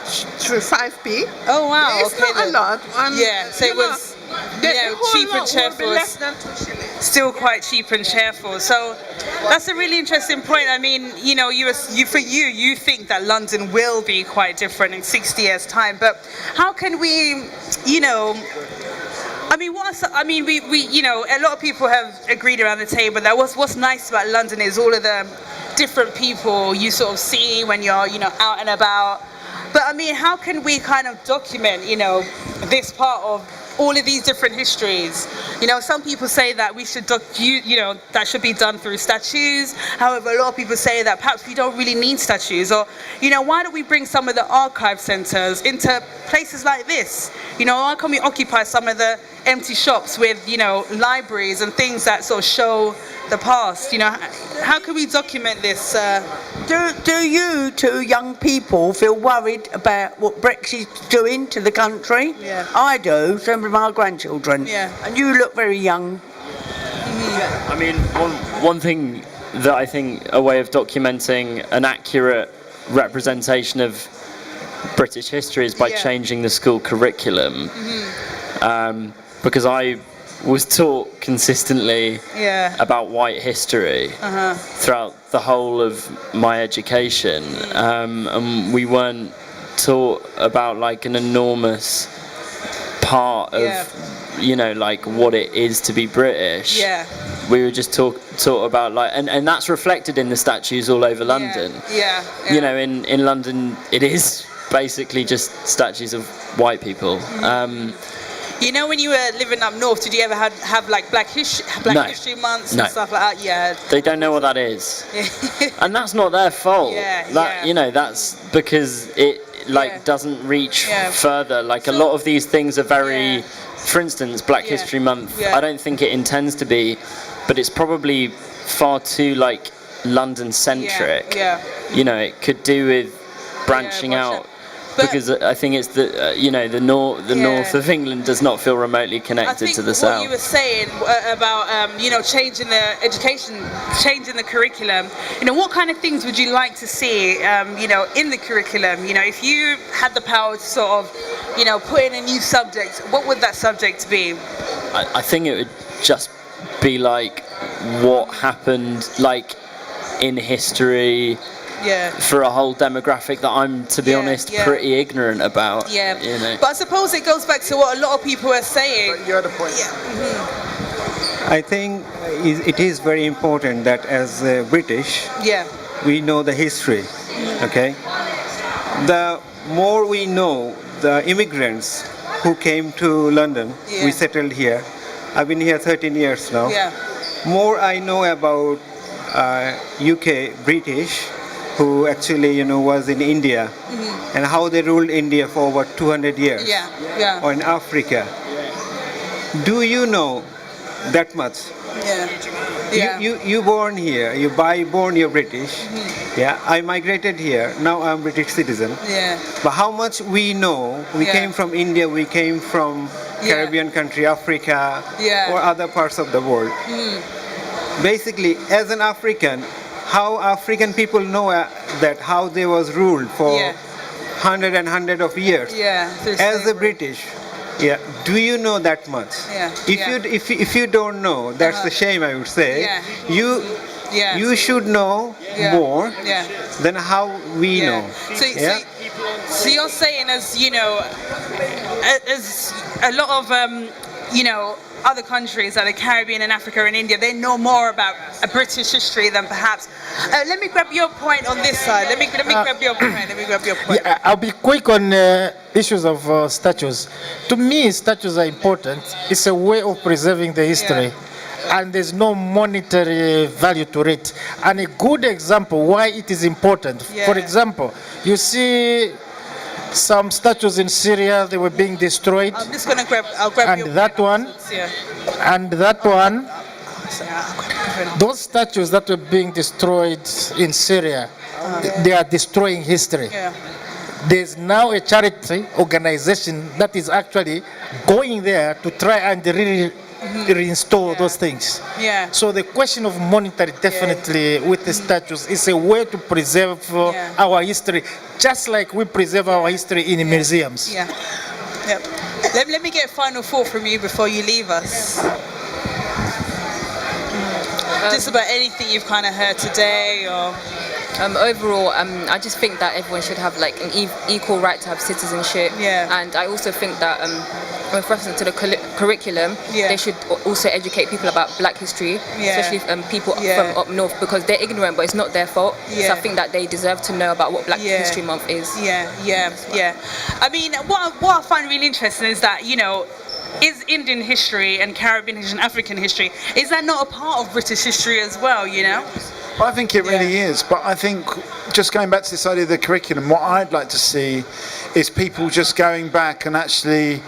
5p. Oh wow! It's not a lot. So it was cheap and cheerful. Still quite cheap and cheerful. So that's a really interesting point. I mean, you think that London will be quite different in 60 years' time, but how can we, we a lot of people have agreed around the table that what's nice about London is all of the different people you sort of see when you're, out and about. But I mean, how can we kind of document, this part of all of these different histories? Some people say that we should that should be done through statues. However, a lot of people say that perhaps we don't really need statues, or why don't we bring some of the archive centers into places like this? Why can't we occupy some of the empty shops with libraries and things that sort of show the past? How can we document this? Do you two young people feel worried about what Brexit's doing to the country? Yeah. I do, some of my grandchildren. Yeah. And you look very young. I mean, one thing that I think a way of documenting an accurate representation of British history is by changing the school curriculum. Because I was taught consistently about white history throughout the whole of my education, and we weren't taught about like an enormous part of like what it is to be British. We were just taught about like, and that's reflected in the statues all over London. In London it is basically just statues of white people. When you were living up north, did you ever have like Black History months and stuff like that? Yeah. They don't know what that is, and that's not their fault. That's because it doesn't reach further. Like a lot of these things are very, for instance, Black History Month. I don't think it intends to be, but it's probably far too like London centric. It could do with branching out. Because I think it's the north of England does not feel remotely connected to the south. What you were saying about changing the education, changing the curriculum. What kind of things would you like to see in the curriculum? If you had the power to sort of put in a new subject, what would that subject be? I think it would just be like what happened like in history. For a whole demographic that I'm, to be honest, pretty ignorant about. But I suppose it goes back to what a lot of people are saying. You had a point. I think it is very important that as British, we know the history. Okay, the more we know the immigrants who came to London, we settled here. I've been here 13 years now. More I know about UK British, who actually was in India, and how they ruled India for over 200 years, or in Africa. Do you know that much? You born here, born you're British. I migrated here, now I'm British citizen. But how much we know, we came from India, we came from Caribbean country, Africa, or other parts of the world. Basically, as an African, how African people know that how they was ruled for hundred of years. As a British, do you know that much? If you don't know, that's the shame, I would say. You should know more than how we know. So you're saying, as a lot of other countries like the Caribbean and Africa and India, they know more about a British history than perhaps. Let me grab your point on this side. Let me grab your point. I'll be quick on issues of statues. To me, statues are important. It's a way of preserving the history. And there's no monetary value to it. And a good example why it is important. For example, you see some statues in Syria, they were being destroyed. I'm just going to grab your that one. And that one. Those statues that were being destroyed in Syria, they are destroying history. There's now a charity organization that is actually going there to try and reinstall those things. So the question of monetary definitely with the statues is a way to preserve our history, just like we preserve our history in museums. Let me get a final thought from you before you leave us. Just about anything you've kind of heard today, or overall, I just think that everyone should have like an equal right to have citizenship. And I also think that with reference to the curriculum, they should also educate people about Black history, especially people from up north, because they're ignorant, but it's not their fault. So I think that they deserve to know about what Black History Month is. I mean, what I find really interesting is that, you know, is Indian history and Caribbean history and African history, is that not a part of British history as well, you know? I think it really is, but I think just going back to this idea of the curriculum, what I'd like to see is people just going back and actually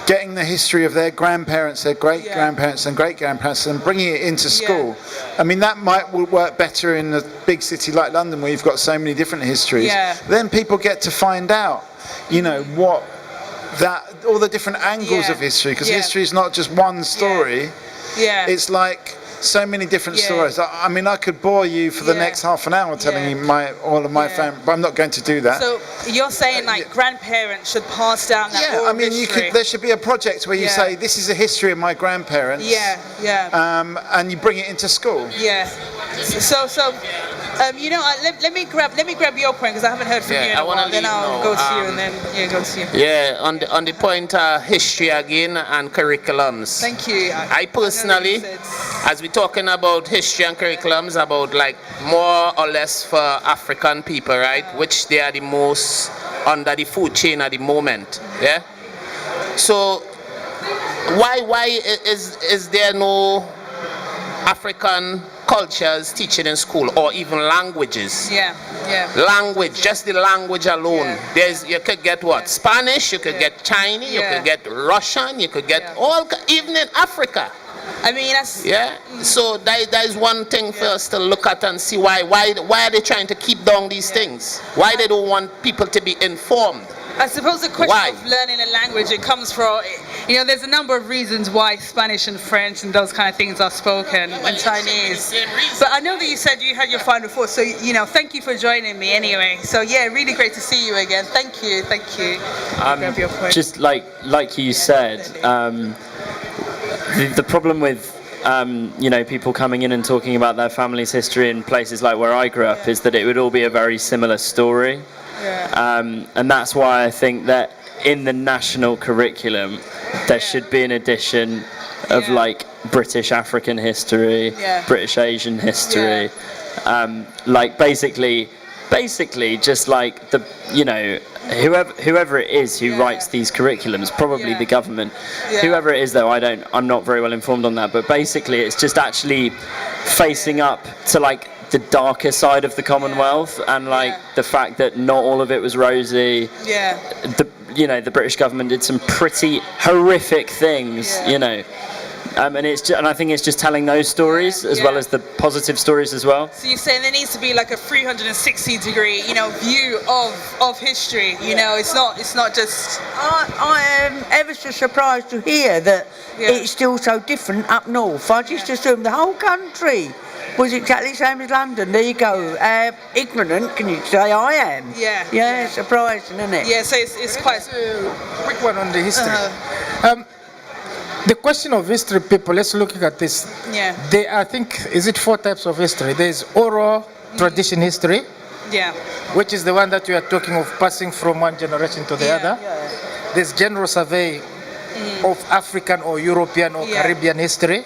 getting the history of their grandparents, their great-grandparents and great-grandparents and bringing it into school. I mean, that might work better in a big city like London where you've got so many different histories. Then people get to find out, you know, all the different angles of history, because history is not just one story. It's like so many different stories. I mean, I could bore you for the next half an hour telling you all of my family, but I'm not going to do that. So you're saying like grandparents should pass down that oral history? There should be a project where you say, this is a history of my grandparents. And you bring it into school. You know, let me grab your point, because I haven't heard from you in a while. Then I'll go to you, and then go to you. On the point history again and curriculums. Thank you. I personally, as we're talking about history and curriculums, about like more or less for African people, right, which they are the most under the food chain at the moment. So why is there no African cultures teaching in school, or even languages? Language, just the language alone. You could get what? Spanish, you could get Chinese, you could get Russian, you could get even in Africa. I mean, that's... So that is one thing for us to look at and see why are they trying to keep down these things? Why they don't want people to be informed? I suppose the question of learning a language, it comes from, you know, there's a number of reasons why Spanish and French and those kind of things are spoken, and Chinese. But I know that you said you had your final thought, so, you know, thank you for joining me anyway. So yeah, really great to see you again. Thank you. Grab your point. Just like you said, the problem with you know, people coming in and talking about their family's history in places like where I grew up is that it would all be a very similar story. And that's why I think that in the national curriculum there should be an addition of like British African history, British Asian history, like basically just like the, you know, whoever it is who writes these curriculums, probably the government, whoever it is though, I'm not very well informed on that, but basically it's just actually facing up to like the darker side of the Commonwealth, and like the fact that not all of it was rosy. The British government did some pretty horrific things, you know. And I think it's just telling those stories as well as the positive stories as well. So you're saying there needs to be like a 360-degree, you know, view of history. You know, it's not just. I am ever so surprised to hear that it's still so different up north. I just assumed the whole country was exactly the same as London. There you go. Ignorant, can you say I am? Surprising, isn't it? So it's quite a quick one on the history. The question of history, people, let's look at this. There, I think, is it 4 types of history? There's oral tradition history, which is the one that we are talking of, passing from one generation to the other. There's general survey of African or European or Caribbean history.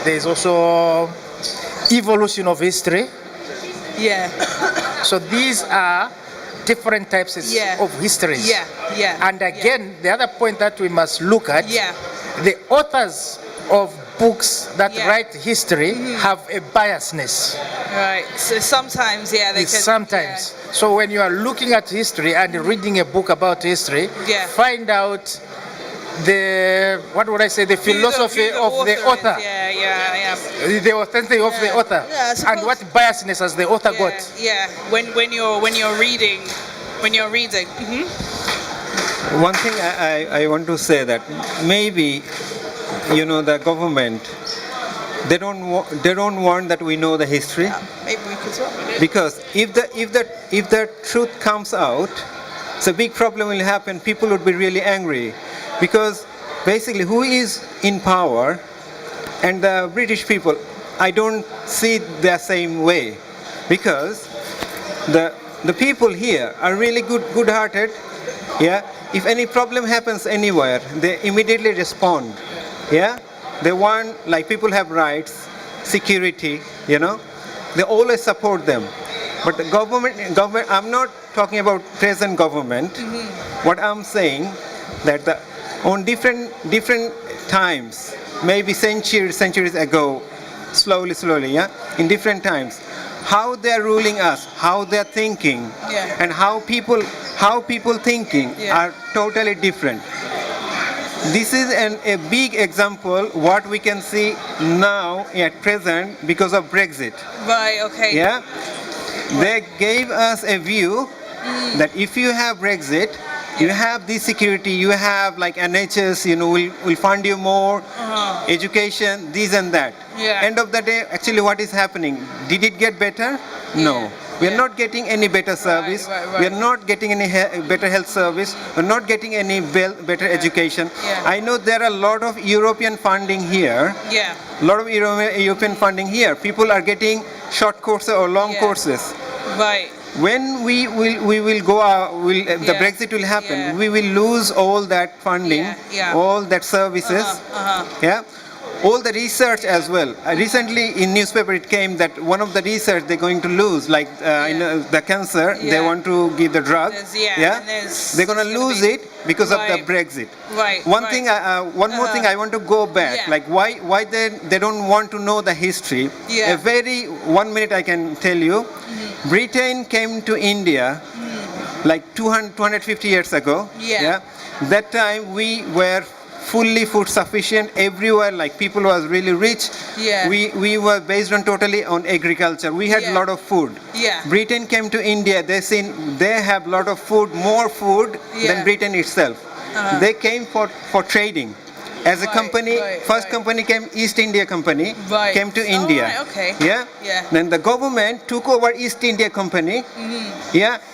There's also evolution of history. So these are different types of histories. And again, the other point that we must look at, the authors of books that write history have a biasness. Right. So sometimes, they can. Sometimes. So when you are looking at history and reading a book about history, find out the philosophy of the author. The authenticity of the author. And what biasness has the author got. When you're reading. One thing I want to say that maybe, you know, the government, they don't want that we know the history. Maybe we could talk about it. Because if the truth comes out, it's a big problem will happen. People would be really angry. Because basically who is in power, and the British people, I don't see the same way, because the people here are really good-hearted, if any problem happens anywhere, they immediately respond. Yeah, they want, like, people have rights, security, you know, they always support them. But the government, I'm not talking about present government. What I'm saying that on different times, maybe centuries ago, slowly, yeah, in different times, how they're ruling us, how they're thinking, and how people thinking are totally different. This is a big example what we can see now at present because of Brexit. Right. Okay. Yeah, they gave us a view that if you have Brexit, you have this security, you have like NHS, you know, will fund you more, education, this and that. End of the day, actually what is happening? Did it get better? No. We are not getting any better service. We are not getting any better health service. We're not getting any better education. I know there are a lot of European funding here. A lot of European funding here. People are getting short courses or long courses. Right. When we will go out, the Brexit will happen. We will lose all that funding, all that services. Yeah. All the research as well. Recently in newspaper it came that one of the research they're going to lose, like in the cancer, they want to give the drug. They're going to lose it because of the Brexit. Right. One more thing I want to go back, like why they don't want to know the history. A very 1 minute I can tell you. Britain came to India like 250 years ago. That time we were fully food sufficient everywhere, like people was really rich. We were based on totally on agriculture. We had a lot of food. Britain came to India, they have a lot of food, more food than Britain itself. They came for trading. As a company, first company came, East India Company, came to India. Then the government took over East India Company,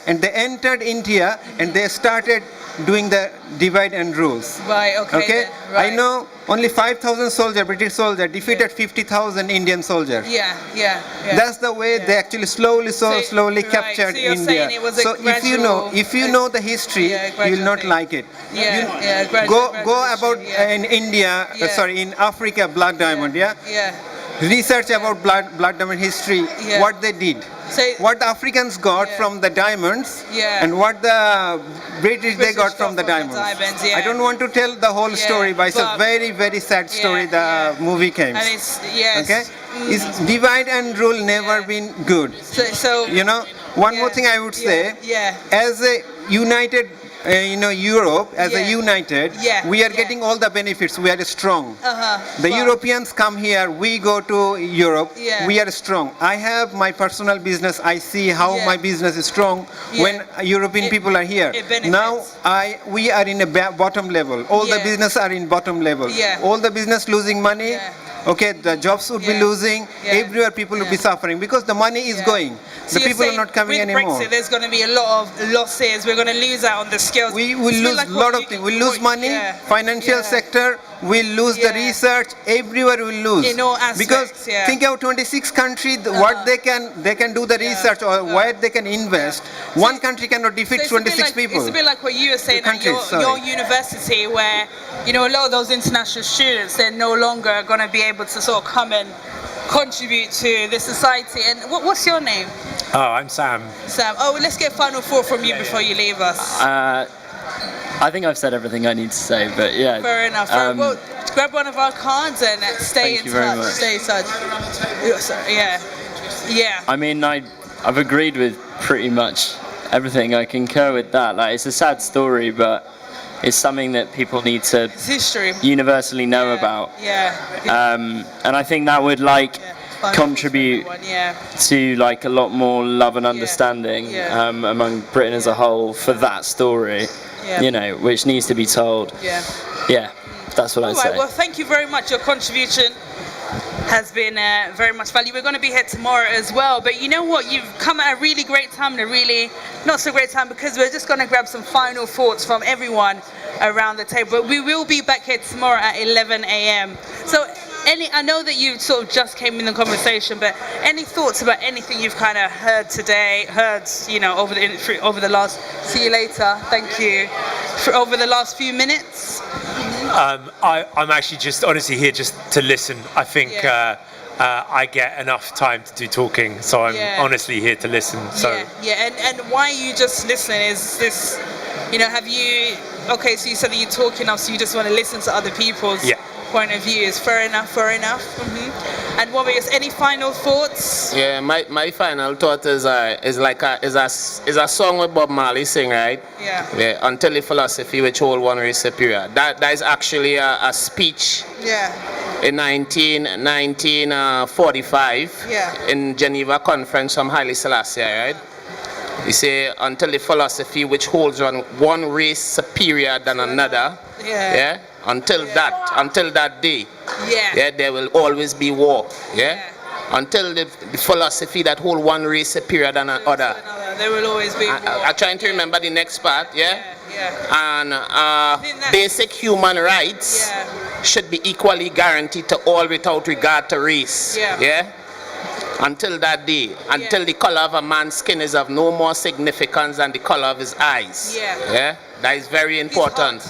and they entered India and they started doing the divide and rules. I know only 5,000 soldiers, British soldiers, defeated 50,000 Indian soldiers. That's the way they actually slowly captured India. So if you know the history, you will not like it. Go about in India, in Africa, blood diamond. Research about blood diamond history, what they did. What the Africans got from the diamonds and what the British they got from the diamonds. I don't want to tell the whole story, but it's a very, very sad story the movie came. And it's, It's divide and rule never been good. So you know, one more thing I would say, as a united Europe, as a united, we are getting all the benefits. We are strong. The Europeans come here, we go to Europe, we are strong. I have my personal business, I see how my business is strong when European people are here. Now we are in a bottom level. All the business are in bottom level. All the business losing money. Okay, the jobs would be losing. Everywhere people will be suffering because the money is going. So the people are not coming with anymore. Brexit, there's going to be a lot of losses. We're going to lose out on the skills. We will lose a lot of things. We'll lose money, financial sector, we'll lose the research, everywhere we'll lose. In all aspects, because think of 26 countries, what they can do the research or where they can invest. One country cannot defeat 26 people. It's a bit like what you were saying at your university, where a lot of those international students, they're no longer going to be able to sort of come and contribute to the society. And what's your name? Oh, I'm Sam. Sam. Oh, let's get final thought from you before you leave us. I think I've said everything I need to say, but yeah. Fair enough. Well, grab one of our cards and stay in touch. Stay in touch. Yeah. I mean, I've agreed with pretty much everything. I concur with that. Like, it's a sad story, but it's something that people need to universally know about. And I think that would contribute to a lot more love and understanding among Britain as a whole for that story, which needs to be told. That's what I'd say. Well, thank you very much. Your contribution has been very much valued. We're going to be here tomorrow as well, but you know what, you've come at a really great time and a really not so great time, because we're just going to grab some final thoughts from everyone around the table. But we will be back here tomorrow at 11 a.m. So I know that you sort of just came in the conversation, but any thoughts about anything you've kind of heard today, over the last? See you later. Thank you. for over the last few minutes? I'm actually just honestly here just to listen. I think I get enough time to do talking, so I'm honestly here to listen. So and why you just listen? Is this, have you? Okay, so you said that you talk enough, so you just want to listen to other people's point of view. Is fair enough. And what were any final thoughts? Yeah, my final thought is a song with Bob Marley sing, right? Yeah. Until the philosophy which hold one race superior. That is actually a speech. In 1945 in Geneva Conference from Haile Selassie, right? He say, until the philosophy which holds one race superior than another, until that day, there will always be war, until the philosophy that hold one race superior than another. There will always be war. I'm trying to remember the next part, and basic human rights should be equally guaranteed to all without regard to race, until that day, until the color of a man's skin is of no more significance than the color of his eyes. That is very important.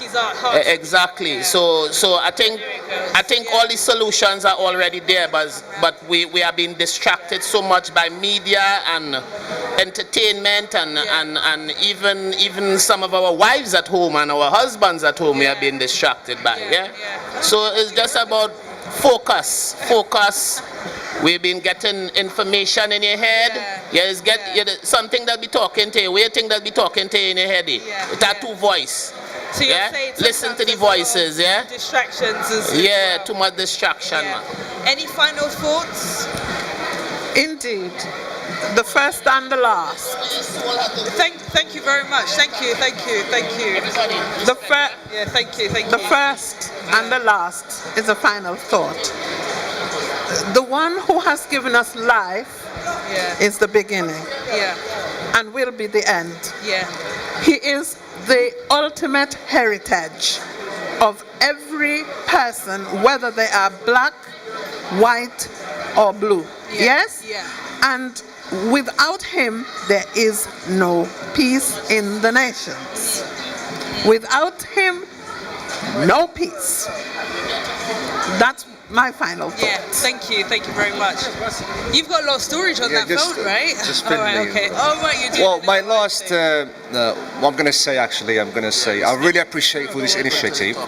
Exactly. So I think all the solutions are already there, but we are being distracted so much by media and entertainment and even some of our wives at home and our husbands at home we are being distracted by. So it's just about focus. We've been getting information in your head. Something that be talking to you. Waiting that be talking to you in your head. It are two voice. So listen to the voices. Distractions. Too much distraction. Man. Any final thoughts? Indeed. The first and the last. Thank you very much. Thank you. The first and the last is a final thought. The one who has given us life is the beginning and will be the end. He is the ultimate heritage of every person, whether they are black, white, or blue. And without him, there is no peace in the nations. Without him, no peace. That's my final thought. Thank you very much. You've got a lot of storage on that phone, right? All right, okay. You do. Well, my last, what I'm going to say, I really appreciate for this initiative.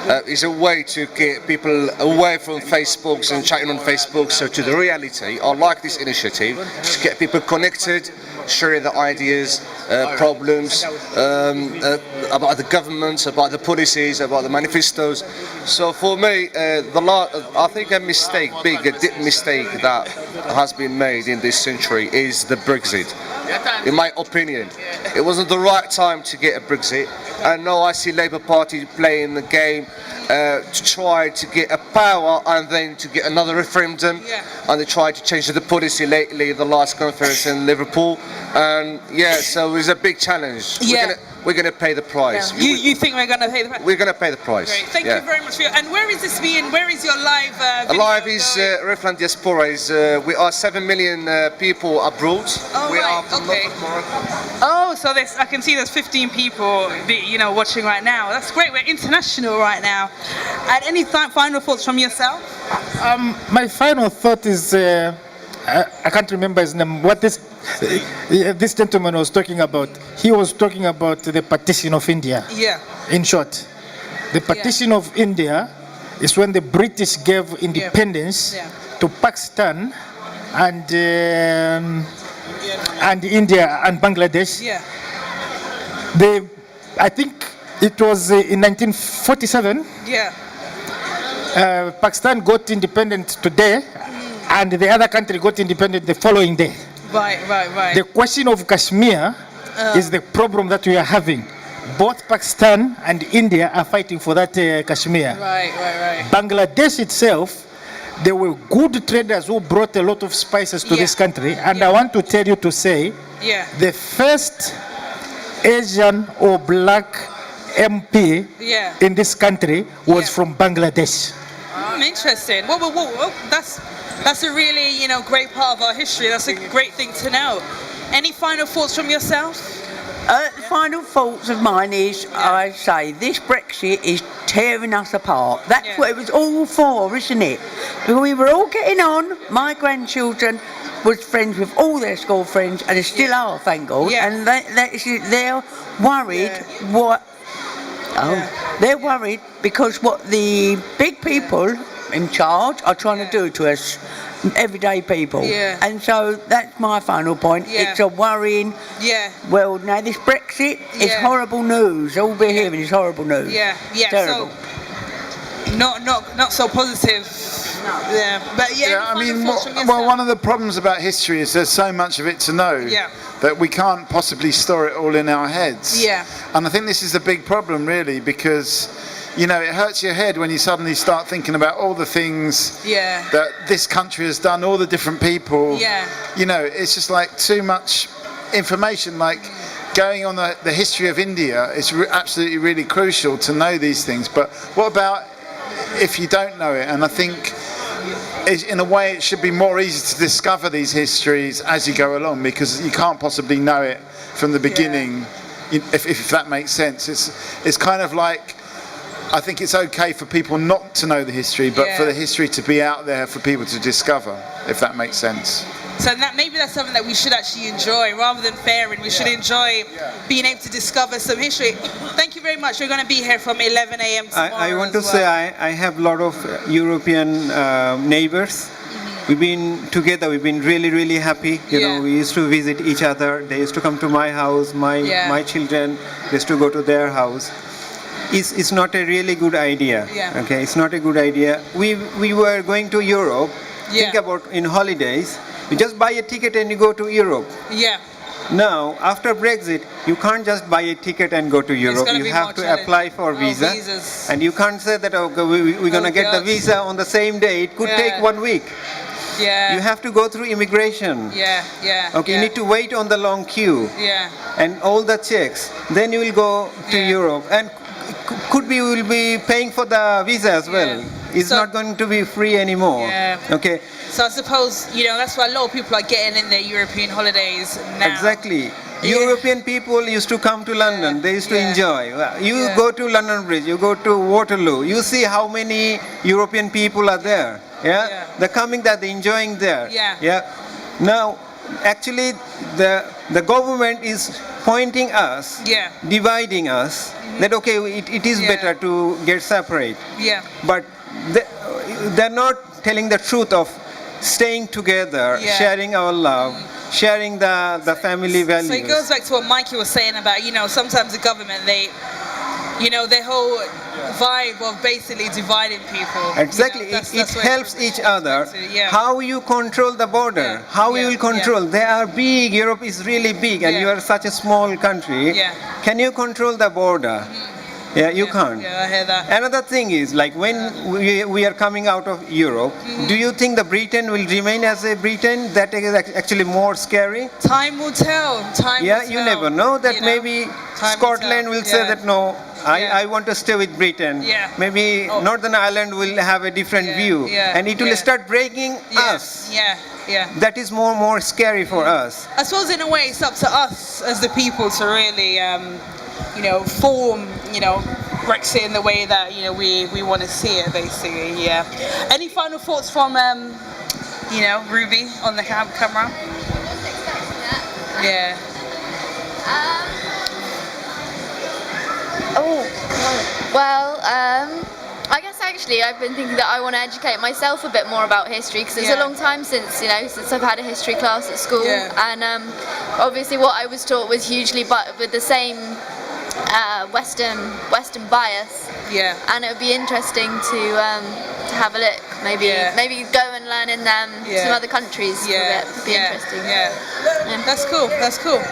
It's a way to get people away from Facebooks and chatting on Facebook, so to the reality. I like this initiative to get people connected, sharing their ideas, problems about the government, about the policies, about the manifestos. So for me, I think a deep mistake that has been made in this century is the Brexit. In my opinion, it wasn't the right time to get a Brexit. And now I see Labour Party playing the game to try to get a power and then to get another referendum, and they tried to change the policy lately, the last conference in Liverpool, and so it's a big challenge. We're going to pay the price. You think we're going to pay the price? We're going to pay the price. Great. Thank you very much for and where is this being? Where is your live video Live is Refland Diaspora. We are 7 million people abroad. We are from north of Morocco. So I can see there's 15 people watching right now. That's great. We're international right now. And any final thoughts from yourself? My final thought is I can't remember his name. What this gentleman was talking about. He was talking about the partition of India. In short, the partition of India is when the British gave independence to Pakistan and India and Bangladesh. I think it was in 1947. Pakistan got independent today, and the other country got independent the following day. Right. The question of Kashmir is the problem that we are having. Both Pakistan and India are fighting for that Kashmir. Right. Bangladesh itself, there were good traders who brought a lot of spices to this country, and I want to tell you to say, the first Asian or black MP in this country was from Bangladesh. Interesting. Well, that's a really great part of our history. That's a great thing to know. Any final thoughts from yourself? The final thoughts of mine is, I say, this Brexit is tearing us apart. That's what it was all for, isn't it? We were all getting on. My grandchildren was friends with all their school friends, and they still are, thank God. And they're worried they're worried because what the big people in charge are trying to do to us, everyday people. And so that's my final point. It's a worrying world now. This Brexit is horrible news. All we're hearing is horrible news. Terrible. So not so positive. But I mean, one of the problems about history is there's so much of it to know that we can't possibly store it all in our heads. And I think this is the big problem, really, because it hurts your head when you suddenly start thinking about all the things that this country has done, all the different people. It's just like too much information. Like going on the history of India, it's absolutely really crucial to know these things. But what about if you don't know it? And I think in a way it should be more easy to discover these histories as you go along, because you can't possibly know it from the beginning, if that makes sense. It's kind of like, I think it's okay for people not to know the history, but for the history to be out there for people to discover, if that makes sense. So maybe that's something that we should actually enjoy rather than fearing. We should enjoy being able to discover some history. Thank you very much. We're going to be here from 11 a.m. tomorrow. I want to say I have a lot of European neighbors. We've been together. We've been really, really happy. You know, we used to visit each other. They used to come to my house. My children used to go to their house. It's not a really good idea. Okay, it's not a good idea. We were going to Europe. Think about in holidays. You just buy a ticket and you go to Europe. Now, after Brexit, you can't just buy a ticket and go to Europe. You have to apply for visa. And you can't say that we're going to get the visa on the same day. It could take 1 week. You have to go through immigration. Okay, you need to wait on the long queue. And all the checks. Then you will go to Europe. And could be you will be paying for the visa as well. It's not going to be free anymore. Okay. So I suppose, that's why a lot of people are getting in their European holidays now. Exactly. European people used to come to London. They used to enjoy. You go to London Bridge, you go to Waterloo, you see how many European people are there. They're coming there, they're enjoying there. Now, actually, the government is pointing us, dividing us, that okay, it is better to get separate. But they're not telling the truth of staying together, sharing our love, sharing the family values. So it goes back to what Mikey was saying about, sometimes the government, their whole vibe of basically dividing people. Exactly, it helps each other. How you control the border, how you will control. They are big, Europe is really big, and you are such a small country. Can you control the border? You can't. I hear that. Another thing is, like when we are coming out of Europe, do you think the Britain will remain as a Britain? That is actually more scary? Time will tell. You never know. That maybe Scotland will say that no, I want to stay with Britain. Maybe Northern Ireland will have a different view, and it will start breaking us. That is more scary for us. I suppose in a way it's up to us as the people to really form, Brexit in the way that, we want to see it, basically, Any final thoughts from, Ruby on the camera? I guess actually I've been thinking that I want to educate myself a bit more about history, because it's a long time since I've had a history class at school, and obviously what I was taught was hugely but with the same Western bias, and it would be interesting to have a look, maybe go and learn in some other countries for a bit. It'd be interesting. That's cool.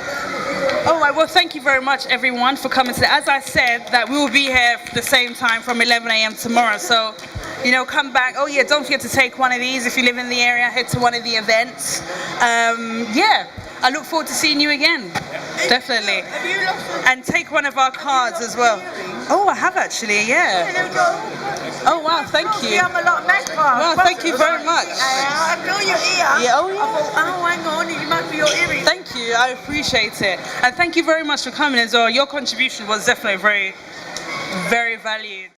All right, well, thank you very much, everyone, for coming today. As I said, that we will be here at the same time from 11 a.m. tomorrow, so, come back. Oh, yeah, don't forget to take one of these. If you live in the area, head to one of the events. I look forward to seeing you again, definitely. And take one of our cards as well. Oh, I have actually, yeah. Oh, wow, thank you. I'm a lot nicer. Wow, thank you very much. I feel your ear. Yeah, oh, yeah. I thought, oh, hang on, it might be your earring. Thank you, I appreciate it. And thank you very much for coming as well. Your contribution was definitely very, very valued.